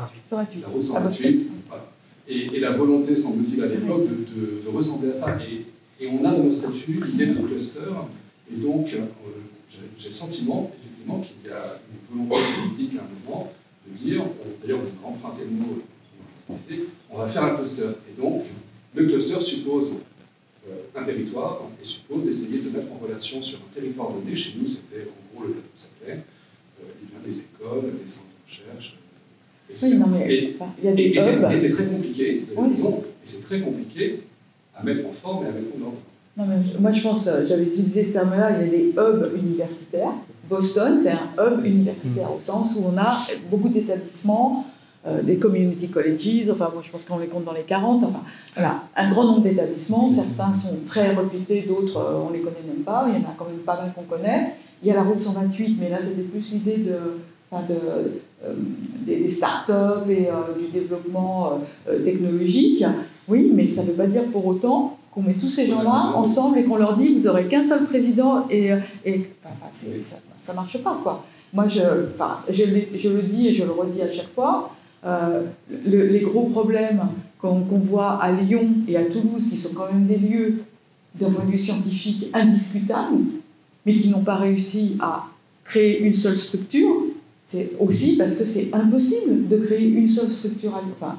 la route 128, voilà. Et la volonté, semble-t-il, à l'époque, de ressembler à ça. Et on a dans nos statuts l'idée de cluster, et donc j'ai le sentiment, effectivement, qu'il y a une volonté politique à un moment de dire, d'ailleurs on a emprunté le mot, on va faire un cluster. Et donc, le cluster suppose un territoire et suppose d'essayer de mettre en relation sur un territoire donné. Chez nous, c'était en gros le plateau de Saclay, des écoles, des centres de recherche. Oui, non, mais il y a des hubs. Et c'est très compliqué, vous avez raison, et c'est très compliqué à mettre en forme et à mettre en ordre. Non, mais moi je pense, j'avais utilisé ce terme-là, il y a des hubs universitaires. Boston, c'est un hub universitaire au sens où on a beaucoup d'établissements, des community colleges, enfin moi je pense qu'on les compte dans les 40, enfin voilà, un grand nombre d'établissements, certains sont très réputés, d'autres on les connaît même pas, il y en a quand même pas mal qu'on connaît. Il y a la route 128, mais là c'était plus l'idée des start-up et du développement technologique. Oui, mais ça ne veut pas dire pour autant qu'on met tous ces gens-là ensemble et qu'on leur dit vous n'aurez qu'un seul président ça ne marche pas, quoi. Moi, je le dis et je le redis à chaque fois, les gros problèmes qu'on voit à Lyon et à Toulouse, qui sont quand même des lieux d'un point de vue scientifique indiscutables, mais qui n'ont pas réussi à créer une seule structure, c'est aussi parce que c'est impossible de créer une seule structure. Enfin,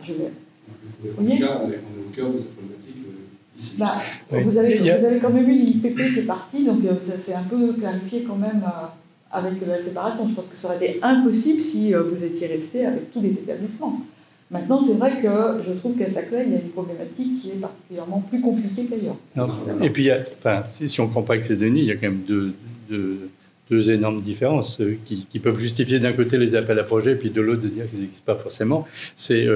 on est au cœur de cette problématique ici. Vous avez quand même eu l'IPP qui est parti, donc c'est un peu clarifié quand même avec la séparation. Je pense que ça aurait été impossible si vous étiez resté avec tous les établissements. Maintenant, c'est vrai que je trouve qu'à Saclay, il y a une problématique qui est particulièrement plus compliquée qu'ailleurs. Et puis, si on prend pas avec Denis, il y a quand même deux énormes différences qui peuvent justifier d'un côté les appels à projets, puis de l'autre de dire qu'ils n'existent pas forcément. C'est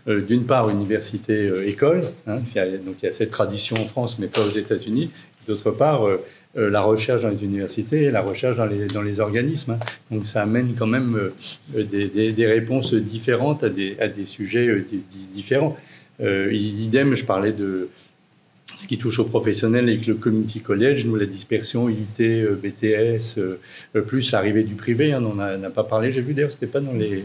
d'une part université-école, donc il y a cette tradition en France, mais pas aux États-Unis. D'autre part, la recherche dans les universités et la recherche dans les organismes. Donc ça amène quand même des réponses différentes à des sujets différents. Idem, je parlais de ce qui touche aux professionnels avec le community college, nous la dispersion IUT, BTS, plus l'arrivée du privé, on n'en a pas parlé, j'ai vu d'ailleurs, c'était pas dans les...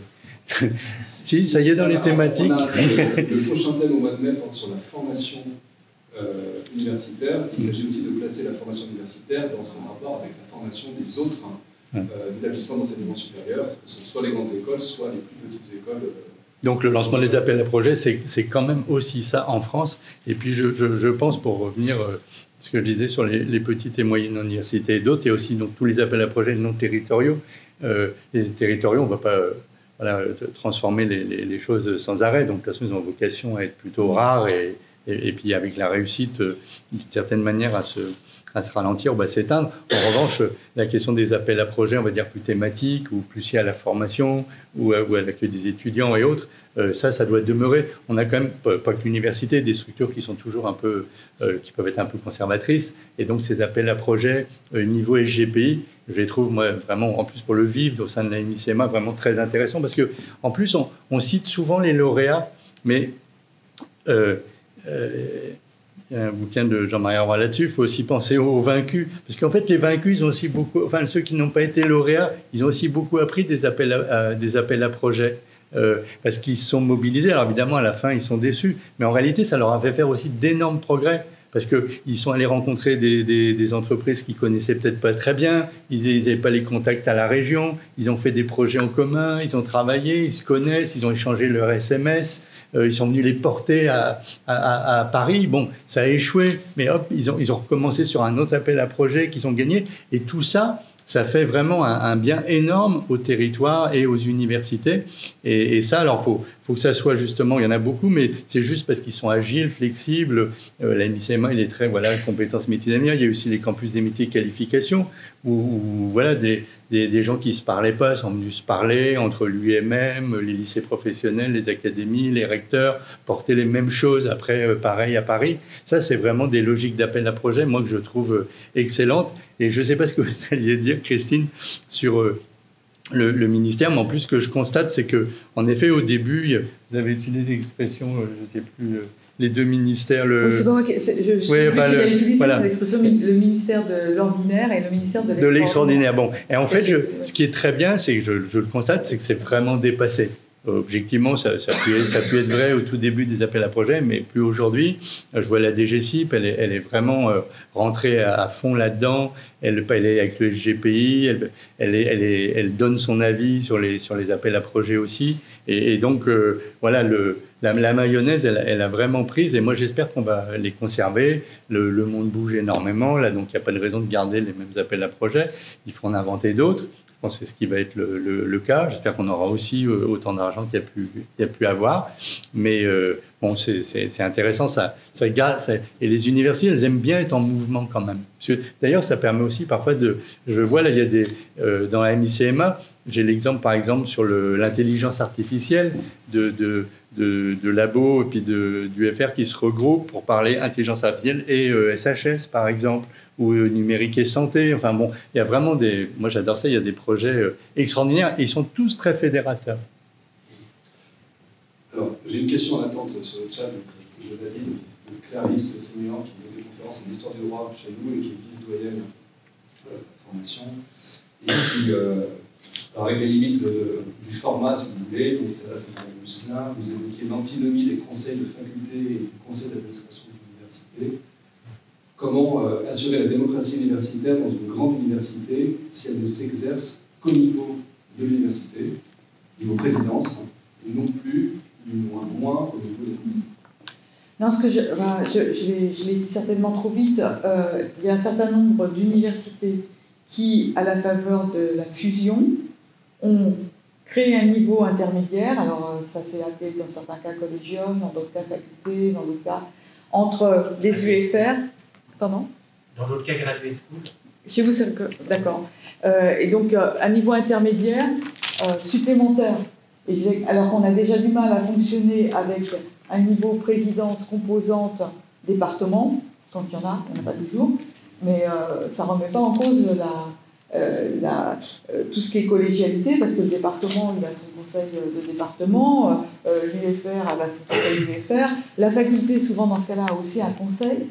si, ça y est, dans les thématiques. Le prochain thème au mois de mai porte sur la formation universitaire. Il s'agit aussi de placer la formation universitaire dans son rapport avec la formation des autres établissements d'enseignement supérieur, que ce soit les grandes écoles, soit les plus petites écoles. Donc le lancement des appels à projets, c'est quand même aussi ça en France. Et puis je pense, pour revenir à ce que je disais sur les petites et moyennes universités et d'autres, il y a aussi donc, tous les appels à projets non territoriaux. Les territoriaux, on ne va pas transformer les choses sans arrêt. Donc de toute façon, ils ont vocation à être plutôt rares et puis avec la réussite, d'une certaine manière, à se ralentir, on va s'éteindre. En revanche, la question des appels à projets, on va dire plus thématiques ou plus liés à la formation ou à l'accueil des étudiants et autres, ça doit demeurer. On a quand même, pas que l'université, des structures qui sont toujours un peu, qui peuvent être un peu conservatrices. Et donc, ces appels à projets niveau SGPI, je les trouve, moi, vraiment, en plus pour le vivre, au sein de la MICMA, vraiment très intéressant parce que, en plus, on cite souvent les lauréats, mais il y a un bouquin de Jean-Marie Roy là-dessus, il faut aussi penser aux vaincus. Parce qu'en fait, les vaincus, ils ont aussi beaucoup, enfin, ceux qui n'ont pas été lauréats, ils ont aussi beaucoup appris des appels à projets. Parce qu'ils se sont mobilisés. Alors évidemment, à la fin, ils sont déçus. Mais en réalité, ça leur a fait faire aussi d'énormes progrès. parce qu'ils sont allés rencontrer des entreprises qu'ils connaissaient peut-être pas très bien, ils n'avaient pas les contacts à la région, ils ont fait des projets en commun, ils ont travaillé, ils se connaissent, ils ont échangé leurs SMS, ils sont venus les porter à Paris. Bon, ça a échoué, mais hop, ils ont recommencé sur un autre appel à projet qu'ils ont gagné. Et tout ça, ça fait vraiment un bien énorme au territoire et aux universités. Et ça, alors, faut que ça soit justement, il y en a beaucoup, mais c'est juste parce qu'ils sont agiles, flexibles. La MICMA, il est très, voilà, compétences métiers d'avenir. Il y a aussi les campus des métiers qualification, où voilà, des gens qui se parlaient pas sont venus se parler entre l'UMM, les lycées professionnels, les académies, les recteurs, porter les mêmes choses après, pareil à Paris. Ça, c'est vraiment des logiques d'appel à projet, moi, que je trouve excellentes. Et je ne sais pas ce que vous alliez dire, Christine, sur le ministère, mais en plus, ce que je constate, c'est que, en effet, au début, vous avez utilisé l'expression, je ne sais plus, les deux ministères. Oui, c'est pas moi qui a utilisé cette expression, le ministère de l'ordinaire et le ministère de l'extraordinaire. Bon, et en fait, ce qui est très bien, c'est que je le constate, c'est que c'est vraiment dépassé. Objectivement, ça peut être vrai au tout début des appels à projets, mais plus aujourd'hui. Je vois la DGCIP, elle est vraiment rentrée à fond là-dedans. Elle est avec le SGPI, elle donne son avis sur les appels à projets aussi. Et donc, voilà, la mayonnaise, elle a vraiment prise. Et moi, j'espère qu'on va les conserver. Le monde bouge énormément, là, donc il n'y a pas de raison de garder les mêmes appels à projets. Il faut en inventer d'autres. Je pense que c'est ce qui va être le cas. J'espère qu'on aura aussi autant d'argent qu'il y a pu avoir. Mais bon, c'est intéressant. Ça garde, et les universités, elles aiment bien être en mouvement quand même. D'ailleurs, ça permet aussi parfois je vois là, il y a dans la MICMA, j'ai l'exemple par exemple sur l'intelligence artificielle de labos et puis du FR qui se regroupent pour parler intelligence artificielle et SHS par exemple, ou numérique et santé. Enfin bon, il y a vraiment moi j'adore ça, il y a des projets extraordinaires et ils sont tous très fédérateurs. Alors, j'ai une question en attente sur le chat que je valide de Clarisse Senior qui fait des conférences en histoire du droit chez nous et qui est vice-doyenne formation et qui, avec les limites du format, si vous voulez, donc ça c'est dans Lucien, vous évoquez l'antinomie des conseils de faculté et du conseil d'administration de l'université. Comment assurer la démocratie universitaire dans une grande université si elle ne s'exerce qu'au niveau de l'université, niveau présidence, et non plus, du moins au niveau des... Non, je l'ai dit certainement trop vite. Il y a un certain nombre d'universités qui, à la faveur de la fusion, ont créé un niveau intermédiaire. Alors, ça s'est appelé dans certains cas collégium, dans d'autres cas faculté, dans d'autres cas entre les UFR. Pardon ? Dans d'autres cas, graduate school. Chez vous, c'est d'accord. Et donc, un niveau intermédiaire supplémentaire. Alors qu'on a déjà du mal à fonctionner avec un niveau présidence, composante, département, quand il y en a pas toujours, mais ça ne remet pas en cause tout ce qui est collégialité, parce que le département, il a son conseil de département, l'UFR a son conseil d'UFR, la faculté, souvent dans ce cas-là, a aussi un conseil,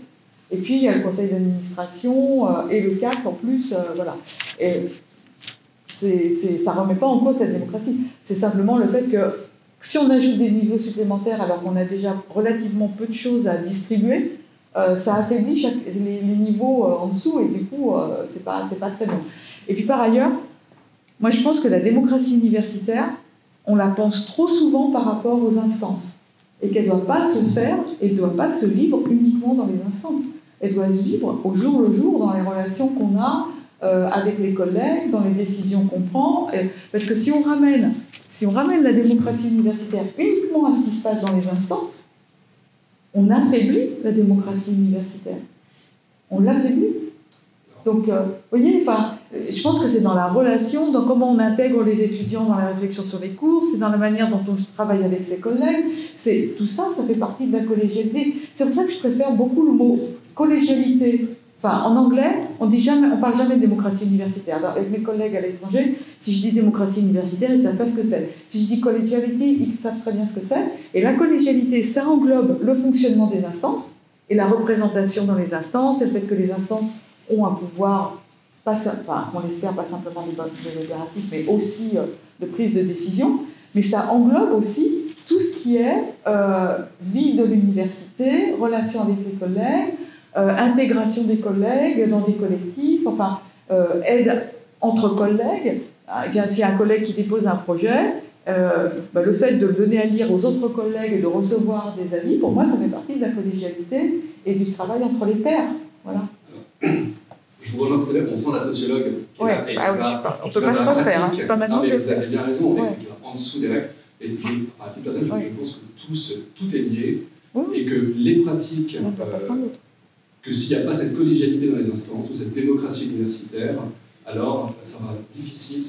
et puis il y a le conseil d'administration et le CAC en plus, voilà. Et ça ne remet pas en cause cette démocratie. C'est simplement le fait que si on ajoute des niveaux supplémentaires alors qu'on a déjà relativement peu de choses à distribuer, ça affaiblit les niveaux en dessous et du coup, c'est pas très bon. Et puis par ailleurs, moi je pense que la démocratie universitaire, on la pense trop souvent par rapport aux instances et qu'elle ne doit pas se faire et ne doit pas se vivre uniquement dans les instances. Elle doit se vivre au jour le jour dans les relations qu'on a avec les collègues, dans les décisions qu'on prend. Parce que si on ramène la démocratie universitaire uniquement à ce qui se passe dans les instances, on affaiblit la démocratie universitaire. On l'affaiblit. Donc, vous voyez, je pense que c'est dans la relation, dans comment on intègre les étudiants dans la réflexion sur les cours, c'est dans la manière dont on travaille avec ses collègues. Tout ça, ça fait partie de la collégialité. C'est pour ça que je préfère beaucoup le mot collégialité. En anglais, on parle jamais de démocratie universitaire. Alors, avec mes collègues à l'étranger, si je dis démocratie universitaire, ils savent pas ce que c'est. Si je dis collégialité, ils savent très bien ce que c'est. Et la collégialité, ça englobe le fonctionnement des instances et la représentation dans les instances, et le fait que les instances ont un pouvoir, on l'espère, pas simplement de libératif, mais aussi de prise de décision. Mais ça englobe aussi tout ce qui est vie de l'université, relation avec les collègues, intégration des collègues dans des collectifs, enfin, aide entre collègues. S'il y a un collègue qui dépose un projet, le fait de le donner à lire aux autres collègues et de recevoir des avis, pour moi, ça fait partie de la collégialité et du travail entre les pairs. Voilà. Je vous rejoins tout à l'heure, on sent la sociologue. On ne peut pas se refaire, hein, c'est pas maintenant. Mais vous avez bien raison, on est en dessous des règles. Et à titre personnel, je pense que tout est lié et que les pratiques, que s'il n'y a pas cette collégialité dans les instances ou cette démocratie universitaire, alors ce sera difficile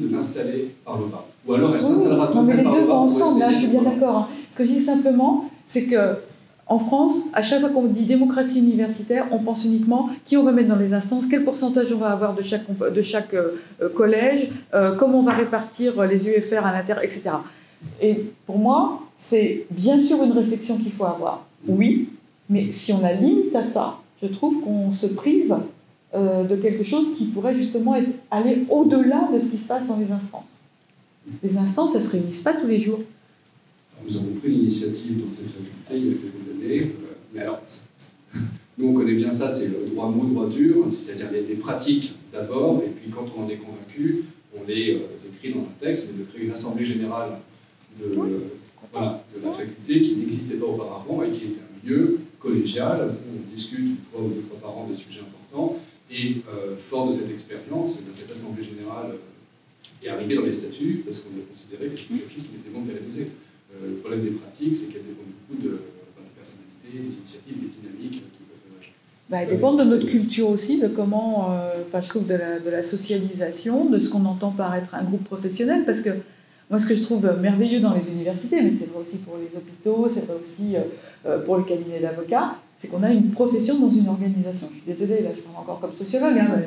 de l'installer par le bas. Ou alors elle s'installera tout mais les par deux le bas. vont ensemble, là, je suis bien d'accord. Hein. Ce que je dis simplement, c'est que en France, à chaque fois qu'on dit démocratie universitaire, on pense uniquement qui on va mettre dans les instances, quel pourcentage on va avoir de chaque collège, comment on va répartir les UFR à l'intérieur, etc. Et pour moi, c'est bien sûr une réflexion qu'il faut avoir. Oui, mais si on a limite à ça, je trouve qu'on se prive de quelque chose qui pourrait justement aller au-delà de ce qui se passe dans les instances. Les instances, elles ne se réunissent pas tous les jours. Nous avons pris l'initiative dans cette faculté il y a quelques années. Mais alors, nous, on connaît bien ça, c'est le droit mot, droit dur, c'est-à-dire les pratiques d'abord, et puis quand on en est convaincu, on les écrit dans un texte, mais de créer une assemblée générale de la faculté qui n'existait pas auparavant et qui était un lieu collégial où on discute une fois ou deux fois par an de sujets importants. Et fort de cette expérience, cette assemblée générale est arrivée dans les statuts parce qu'on a considéré que c'était quelque chose qui était bon de réaliser. Le problème des pratiques, c'est qu'elles dépendent beaucoup de personnalités, des initiatives, des dynamiques qui peuvent... elles dépendent de notre culture aussi, de comment, je trouve, de la socialisation, de ce qu'on entend par être un groupe professionnel, parce que moi, ce que je trouve merveilleux dans les universités, mais c'est vrai aussi pour les hôpitaux, c'est vrai aussi pour les cabinets d'avocats, c'est qu'on a une profession dans une organisation. Je suis désolée, là, je parle encore comme sociologue, hein,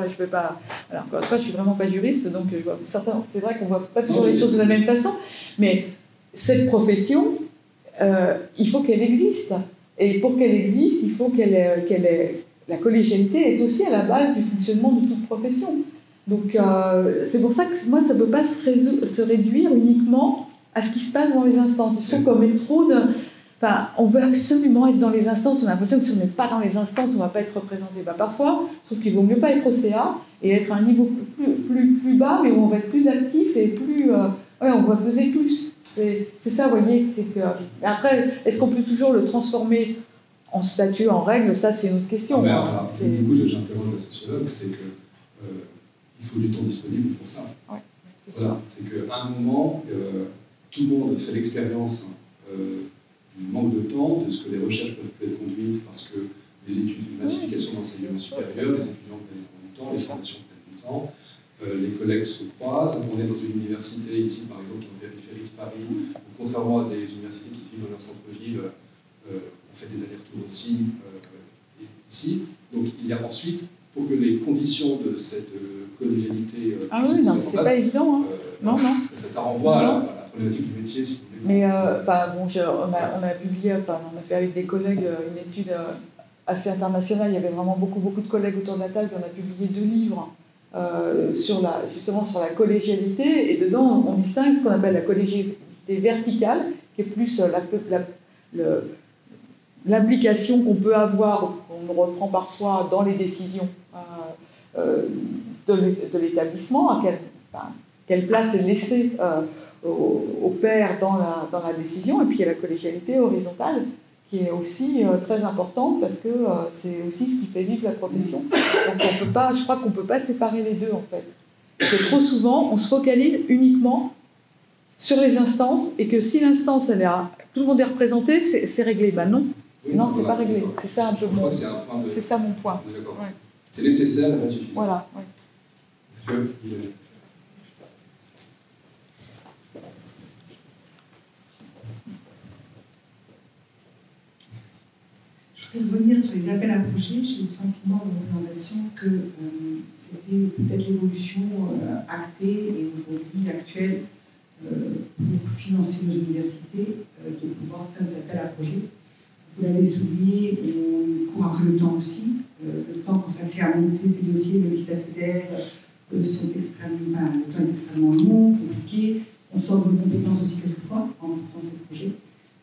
je peux pas. Alors, encore une fois, je suis vraiment pas juriste, donc c'est vrai qu'on voit pas toujours les choses de la même façon, mais cette profession, il faut qu'elle existe. Et pour qu'elle existe, il faut la collégialité est aussi à la base du fonctionnement de toute profession. Donc, c'est pour ça que moi, ça ne peut pas se réduire uniquement à ce qui se passe dans les instances. Je trouve qu'on met trop de... Enfin, on veut absolument être dans les instances. On a l'impression que si on n'est pas dans les instances, on ne va pas être représenté. Parfois, je trouve qu'il vaut mieux pas être au CA et être à un niveau plus bas, mais où on va être plus actif et plus... on va peser plus. C'est ça, vous voyez. Après, est-ce qu'on peut toujours le transformer en statut, en règle? Ça, c'est une autre question. Du coup, j'interroge le sociologue, c'est que il faut du temps disponible pour ça. Ouais, c'est qu'à un moment, tout le monde fait l'expérience du manque de temps, de ce que les recherches peuvent plus être conduites parce que les études, la massification d'enseignement supérieur, les étudiants prennent du temps, les formations prennent du temps, les collègues se croisent. On est dans une université, ici par exemple, dans la périphérie de Paris, où, contrairement à des universités qui vivent dans leur centre-ville, on fait des allers-retours aussi ici. Donc il y a ensuite, pour que les conditions de cette collégialité... c'est pas évident. Hein. Non. Ça renvoie à la problématique du métier, si vous voulez. Mais on a publié, on a fait avec des collègues une étude assez internationale. Il y avait vraiment beaucoup de collègues autour de la table. On a publié 2 livres justement sur la collégialité. Et dedans, on distingue ce qu'on appelle la collégialité verticale, qui est plus l'implication qu'on peut avoir, qu'on reprend parfois dans les décisions de l'établissement, quelle place est laissée au pairs dans la décision, et puis il y a la collégialité horizontale qui est aussi très importante parce que c'est aussi ce qui fait vivre la profession. Donc je crois qu'on ne peut pas séparer les deux en fait. Parce que trop souvent, on se focalise uniquement sur les instances et que si l'instance, tout le monde est représenté, c'est réglé. Ben non. Oui, non, c'est pas réglé. C'est ça, c'est ça mon point. Ouais. C'est nécessaire, mais pas suffisant. Voilà. Ouais. Est-ce que Je voudrais revenir sur les appels à projets. J'ai le sentiment de l'orientation que c'était peut-être l'évolution actée et aujourd'hui actuelle pour financer nos universités, de pouvoir faire des appels à projets. Vous l'avez souligné, on court après le temps aussi. Le temps consacré à monter ces dossiers, même si ça fait d'air, le temps est extrêmement long, compliqué. On sort de nos compétences aussi quelquefois en montant ces projets.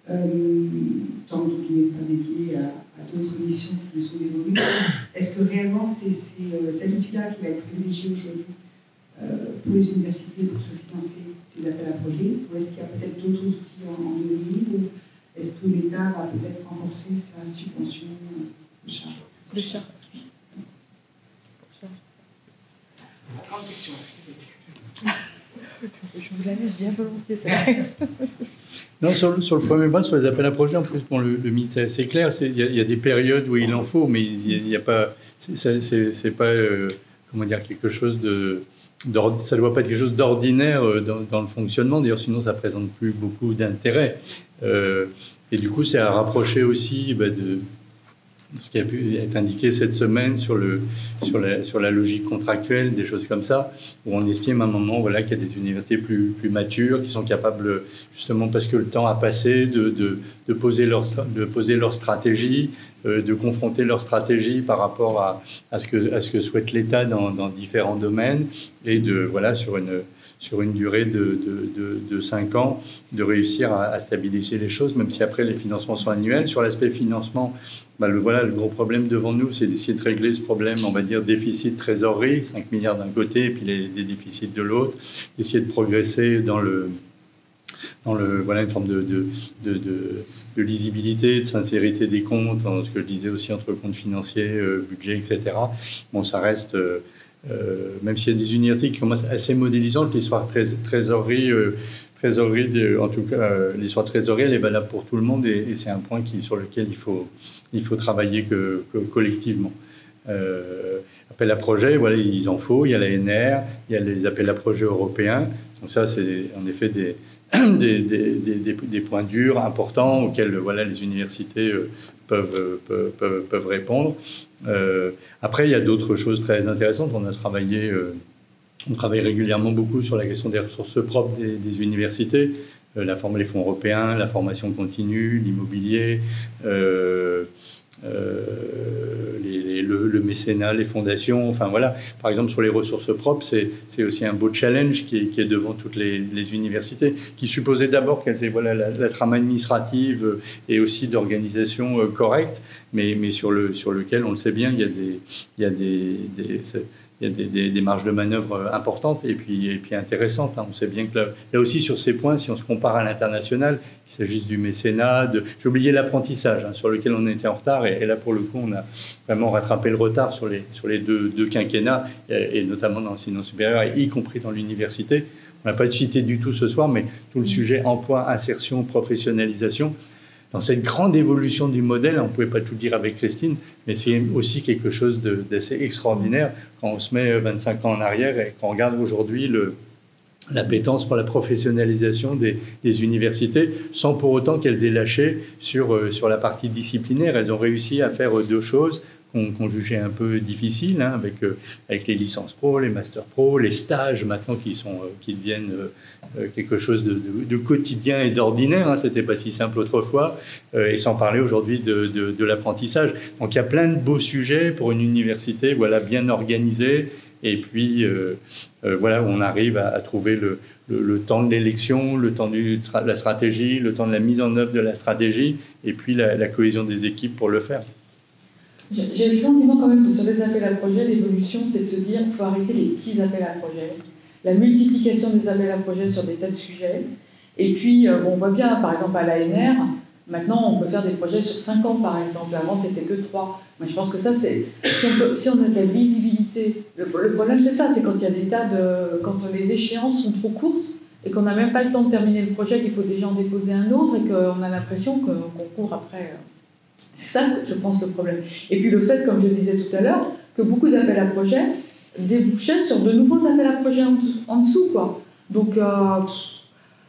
tant qu'il n'est pas dédié à d'autres missions qui lui sont dévolues. Est-ce que réellement c'est cet outil-là qui va être privilégié aujourd'hui pour les universités pour se financer ces appels à projets, ou est-ce qu'il y a peut-être d'autres outils en ligne, ou est-ce que l'État va peut-être renforcer sa subvention de charge? De charge. Grande question. Je vous la laisse bien volontiers, ça. Non, sur le premier point, sur les appels à projets, en plus, bon, le ministère, c'est clair, il y a des périodes où il en faut, mais il n'y a pas, c'est pas, comment dire, quelque chose ça ne doit pas être quelque chose d'ordinaire dans le fonctionnement, d'ailleurs, sinon ça ne présente plus beaucoup d'intérêt. Et du coup, c'est à rapprocher aussi de ce qui a pu être indiqué cette semaine sur la logique contractuelle, des choses comme ça, où on estime à un moment qu'il y a des universités plus matures, qui sont capables, justement parce que le temps a passé, de poser leur stratégie, de confronter leur stratégie par rapport à ce que souhaite l'État dans différents domaines, et sur une durée de 5 ans, de réussir à stabiliser les choses, même si après les financements sont annuels. Sur l'aspect financement, le gros problème devant nous, c'est d'essayer de régler ce problème, on va dire, déficit trésorerie, 5 milliards d'un côté, et puis des déficits de l'autre, d'essayer de progresser dans une forme de lisibilité, de sincérité des comptes, dans ce que je disais aussi entre comptes financiers, budget, etc. Bon, ça reste... même s'il y a des universités qui commencent assez modélisantes, l'histoire trésorerie, en tout cas, l'histoire trésorerie, elle est valable pour tout le monde, et c'est un point sur lequel il faut travailler collectivement. Appels à projets, il en faut, il y a l'ANR, il y a les appels à projets européens, donc ça c'est en effet des points durs, importants, auxquels les universités peuvent répondre. Après, il y a d'autres choses très intéressantes. On travaille régulièrement beaucoup sur la question des ressources propres des universités, les fonds européens, la formation continue, l'immobilier, le mécénat, les fondations, enfin voilà. Par exemple, sur les ressources propres, c'est aussi un beau challenge qui est devant toutes les universités, qui supposait d'abord qu'elles aient la trame administrative et aussi d'organisation correcte, mais sur lequel, on le sait bien, il y a des marges de manœuvre importantes et puis intéressantes. On sait bien que là aussi, sur ces points, si on se compare à l'international, qu'il s'agisse du mécénat, j'ai oublié l'apprentissage, sur lequel on était en retard, et là, pour le coup, on a vraiment rattrapé le retard sur les deux quinquennats, et notamment dans l'enseignement supérieur, y compris dans l'université. On n'a pas cité du tout ce soir, mais tout le sujet emploi, insertion, professionnalisation. Dans cette grande évolution du modèle, on ne pouvait pas tout dire avec Christine, mais c'est aussi quelque chose d'assez extraordinaire quand on se met 25 ans en arrière et qu'on regarde aujourd'hui l'appétence pour la professionnalisation des universités, sans pour autant qu'elles aient lâché sur la partie disciplinaire. Elles ont réussi à faire deux choses qu'on jugeait un peu difficiles, avec les licences pro, les masters pro, les stages maintenant qui deviennent quelque chose de quotidien et d'ordinaire. C'était pas si simple autrefois, et sans parler aujourd'hui de l'apprentissage. Donc il y a plein de beaux sujets pour une université, bien organisée, et puis où on arrive à trouver le temps de l'élection, le temps de la stratégie, le temps de la mise en œuvre de la stratégie, et puis la cohésion des équipes pour le faire. J'ai le sentiment quand même que sur les appels à projets, l'évolution, c'est de se dire qu'il faut arrêter les petits appels à projets, la multiplication des appels à projets sur des tas de sujets. Et puis, on voit bien, par exemple, à l'ANR, maintenant, on peut faire des projets sur 5 ans, par exemple. Avant, c'était que 3. Mais je pense que ça, c'est... Si on a de la visibilité... Le problème, c'est ça, c'est quand il y a des quand les échéances sont trop courtes et qu'on n'a même pas le temps de terminer le projet, qu'il faut déjà en déposer un autre et qu'on a l'impression qu'on court après... C'est ça, je pense, le problème. Et puis le fait, comme je disais tout à l'heure, que beaucoup d'appels à projets débouchaient sur de nouveaux appels à projets en dessous, quoi. Donc,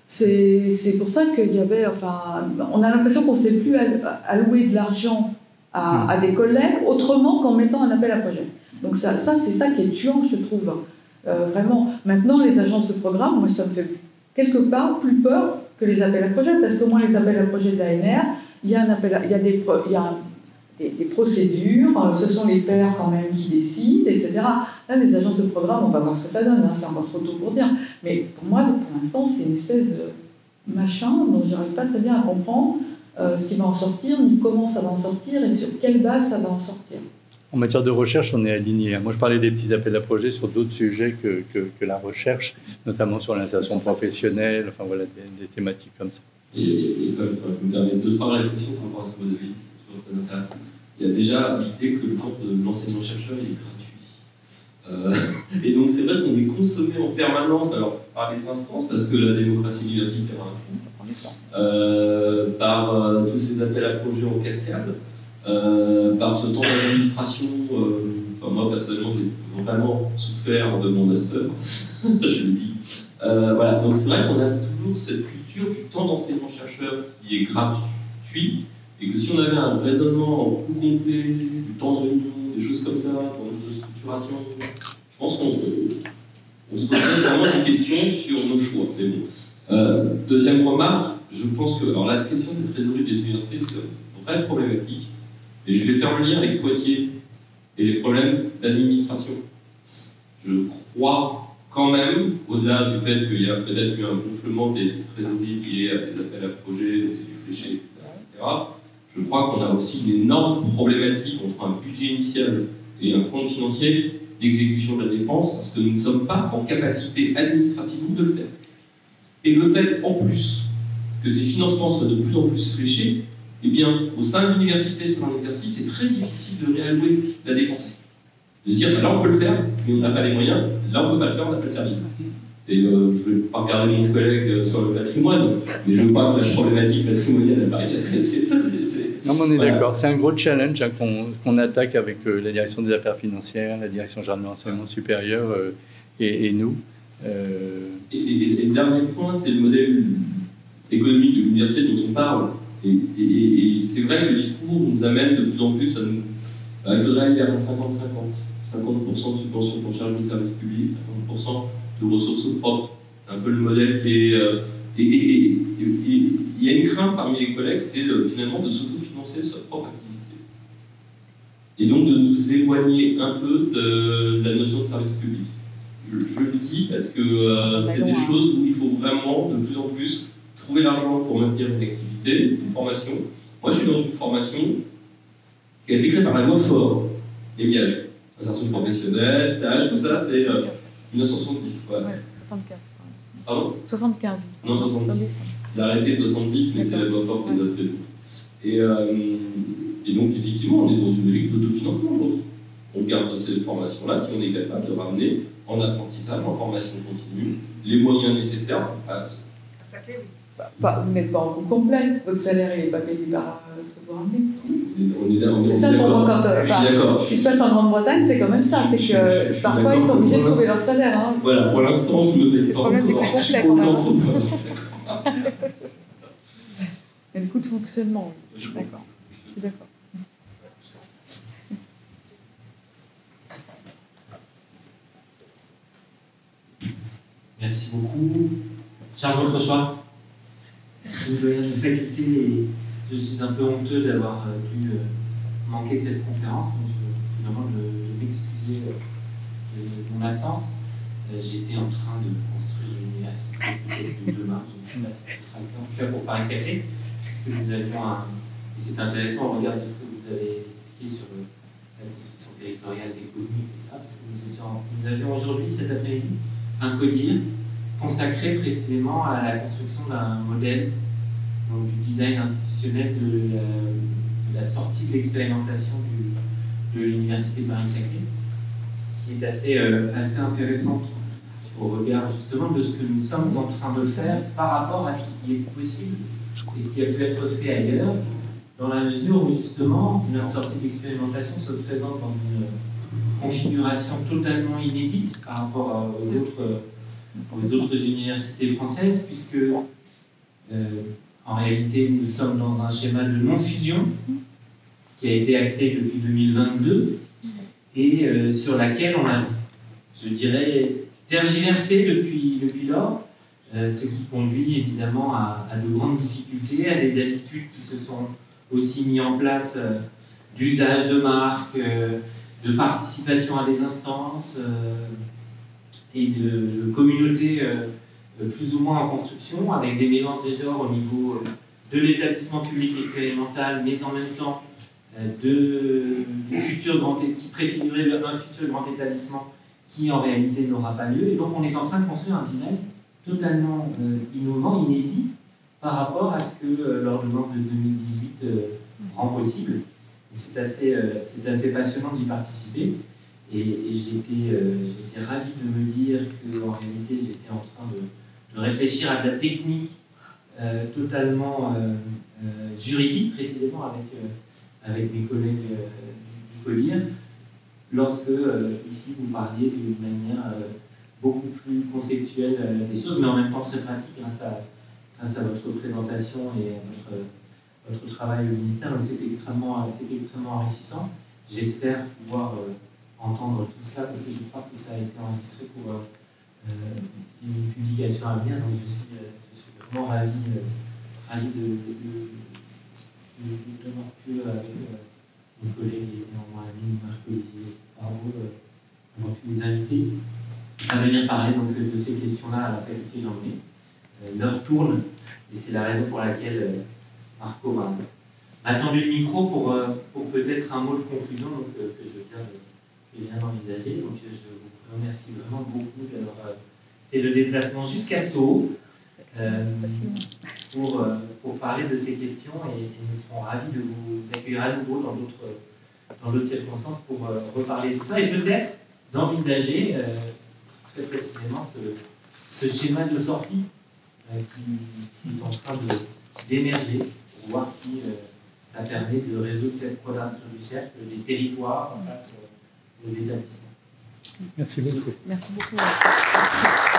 c'est pour ça qu'il y avait... on a l'impression qu'on ne sait plus allouer de l'argent à des collègues autrement qu'en mettant un appel à projet. Donc c'est ça qui est tuant, je trouve. Vraiment. Maintenant, les agences de programme, moi, ça me fait quelque part plus peur que les appels à projets, parce qu'au moins les appels à projets de l'ANR, il y a des procédures, ce sont les pairs quand même qui décident, etc. Là, les agences de programme, on va voir ce que ça donne, c'est encore trop tôt pour dire. Mais pour moi, pour l'instant, c'est une espèce machin dont je n'arrive pas très bien à comprendre ce qui va en sortir, ni comment ça va en sortir et sur quelle base ça va en sortir. En matière de recherche, on est aligné. Moi, je parlais des petits appels à projets sur d'autres sujets que la recherche, notamment sur l'insertion professionnelle, enfin voilà, des thématiques comme ça. Et comme je me permets 2-3 réflexions par rapport à ce que vous avez dit, c'est toujours très intéressant. Il y a déjà l'idée que le temps de l'enseignant-chercheur il est gratuit. Et donc c'est vrai qu'on est consommé en permanence, alors par les instances, parce que la démocratie universitaire a un coût, par tous ces appels à projets en cascade, par ce temps d'administration. Enfin, moi personnellement, j'ai vraiment souffert de mon master, je le dis. Voilà, donc c'est vrai qu'on a toujours cette culture du temps d'enseignant-chercheur qui est gratuit, et que si on avait un raisonnement plus complet, du temps de réunion, des choses comme ça, de structuration, je pense qu'on se poserait vraiment des questions sur nos choix. Mais bon. Deuxième remarque, je pense que alors la question des trésoreries des universités, c'est une vraie problématique, et je vais faire le lien avec Poitiers et les problèmes d'administration. Je crois quand même, au-delà du fait qu'il y a peut-être eu un gonflement des trésoreries liés à des appels à projets, donc c'est du fléché, etc., je crois qu'on a aussi une énorme problématique entre un budget initial et un compte financier d'exécution de la dépense, parce que nous ne sommes pas en capacité administrativement de le faire. Et le fait, en plus, que ces financements soient de plus en plus fléchés, eh bien, au sein de l'université, sur un exercice, c'est très difficile de réallouer la dépense. De se dire, bah là on peut le faire, mais on n'a pas les moyens, là on ne peut pas le faire, on n'a pas le service. Et je ne vais pas regarder mon collègue sur le patrimoine, mais je crois que la problématique patrimoniale apparaît c'est ça. Non, mais on est d'accord, c'est un gros challenge hein, qu'on attaque avec la direction des affaires financières, la direction générale de l'enseignement supérieur et nous. Et le dernier point, c'est le modèle économique de l'université dont on parle. Et c'est vrai que le discours nous amène de plus en plus à nous. Il faudrait aller vers un 50-50. 50% de subventions pour charger le service public, 50% de ressources propres. C'est un peu le modèle qui est. Il y a une crainte parmi les collègues, c'est finalement de s'autofinancer sa propre activité. Et donc de nous éloigner un peu de la notion de service public. Je le dis parce que c'est des choses où il faut vraiment de plus en plus trouver l'argent pour maintenir une activité, une formation. Moi, je suis dans une formation qui a été créée par la loi FOR, les MIAG. Insertion professionnelle, stage, tout ça, c'est 1970. Ouais. 75. Pardon 75. Non, 70. Il a arrêté 70, mais c'est la loi FOR qui les a prévenus. Et donc, effectivement, on est dans une logique d'autofinancement aujourd'hui. On garde ces formations-là si on est capable de ramener en apprentissage, en formation continue, les moyens nécessaires. À Saclay, oui. Vous n'êtes pas en coût complet, votre salaire n'est pas payé par ce que vous ramenez. Si. C'est ça pour moi quand. Ce qui se passe en Grande-Bretagne, c'est quand même ça. C'est que parfois ils sont obligés de trouver leur salaire. Hein. Voilà, pour l'instant, je ne me paye pas encore. Je suis content. Il y a le coût de fonctionnement. Je suis d'accord. Je suis d'accord. Merci beaucoup. Charles Schwartz, je suis doyen de faculté et je suis un peu honteux d'avoir dû manquer cette conférence. Donc je vous demande de m'excuser de mon absence. J'étais en train de construire l'université de demain. Je ne sais pas si ce sera le cas, en tout cas pour Paris-Saclay, puisque nous avions un. Et c'est intéressant au regard de ce que vous avez expliqué sur la construction territoriale des communes, etc. Parce que nous avions aujourd'hui, cet après-midi, un CODIR consacré précisément à la construction d'un modèle donc du design institutionnel de la sortie de l'expérimentation de l'université Paris-Saclay, qui est assez intéressante au regard justement de ce que nous sommes en train de faire par rapport à ce qui est possible et ce qui a pu être fait ailleurs, dans la mesure où justement notre sortie d'expérimentation se présente dans une configuration totalement inédite par rapport aux autres universités françaises, puisque en réalité nous sommes dans un schéma de non-fusion qui a été acté depuis 2022 et sur laquelle on a, je dirais, tergiversé depuis lors, ce qui conduit évidemment à de grandes difficultés, à des habitudes qui se sont aussi mis en place d'usage de marques, de participation à des instances et de communautés plus ou moins en construction, avec des mélanges des genres au niveau de l'établissement public expérimental, mais en même temps du futur qui préfigurait un futur grand établissement qui en réalité n'aura pas lieu. Et donc on est en train de construire un design totalement innovant, inédit, par rapport à ce que l'ordonnance de 2018 rend possible. C'est assez passionnant d'y participer. Et j'étais ravi de me dire qu'en réalité j'étais en train de réfléchir à de la technique totalement juridique, précisément avec mes collègues du CODIR, lorsque ici vous parliez d'une manière beaucoup plus conceptuelle des choses, mais en même temps très pratique grâce à votre présentation et à votre travail au ministère. Donc c'est extrêmement enrichissant. J'espère pouvoir entendre tout cela parce que je crois que ça a été enregistré pour une publication à venir. Donc je suis vraiment ravi d'avoir pu, avec mes collègues et mon ami Marc-Olivier Barbeau, avoir pu vous inviter à venir parler donc, de ces questions-là à la faculté Jean Monnet. L'heure tourne et c'est la raison pour laquelle Marco m'a tendu le micro pour peut-être un mot de conclusion donc, que je viens d'envisager. Donc je vous remercie vraiment beaucoup d'avoir fait le déplacement jusqu'à Sceaux pour parler de ces questions et nous serons ravis de vous accueillir à nouveau dans d'autres circonstances pour reparler de tout ça et peut-être d'envisager très précisément ce schéma de sortie qui est en train d'émerger pour voir si ça permet de résoudre cette quadrature du cercle des territoires face aux établissements. Merci beaucoup. Merci beaucoup. Merci.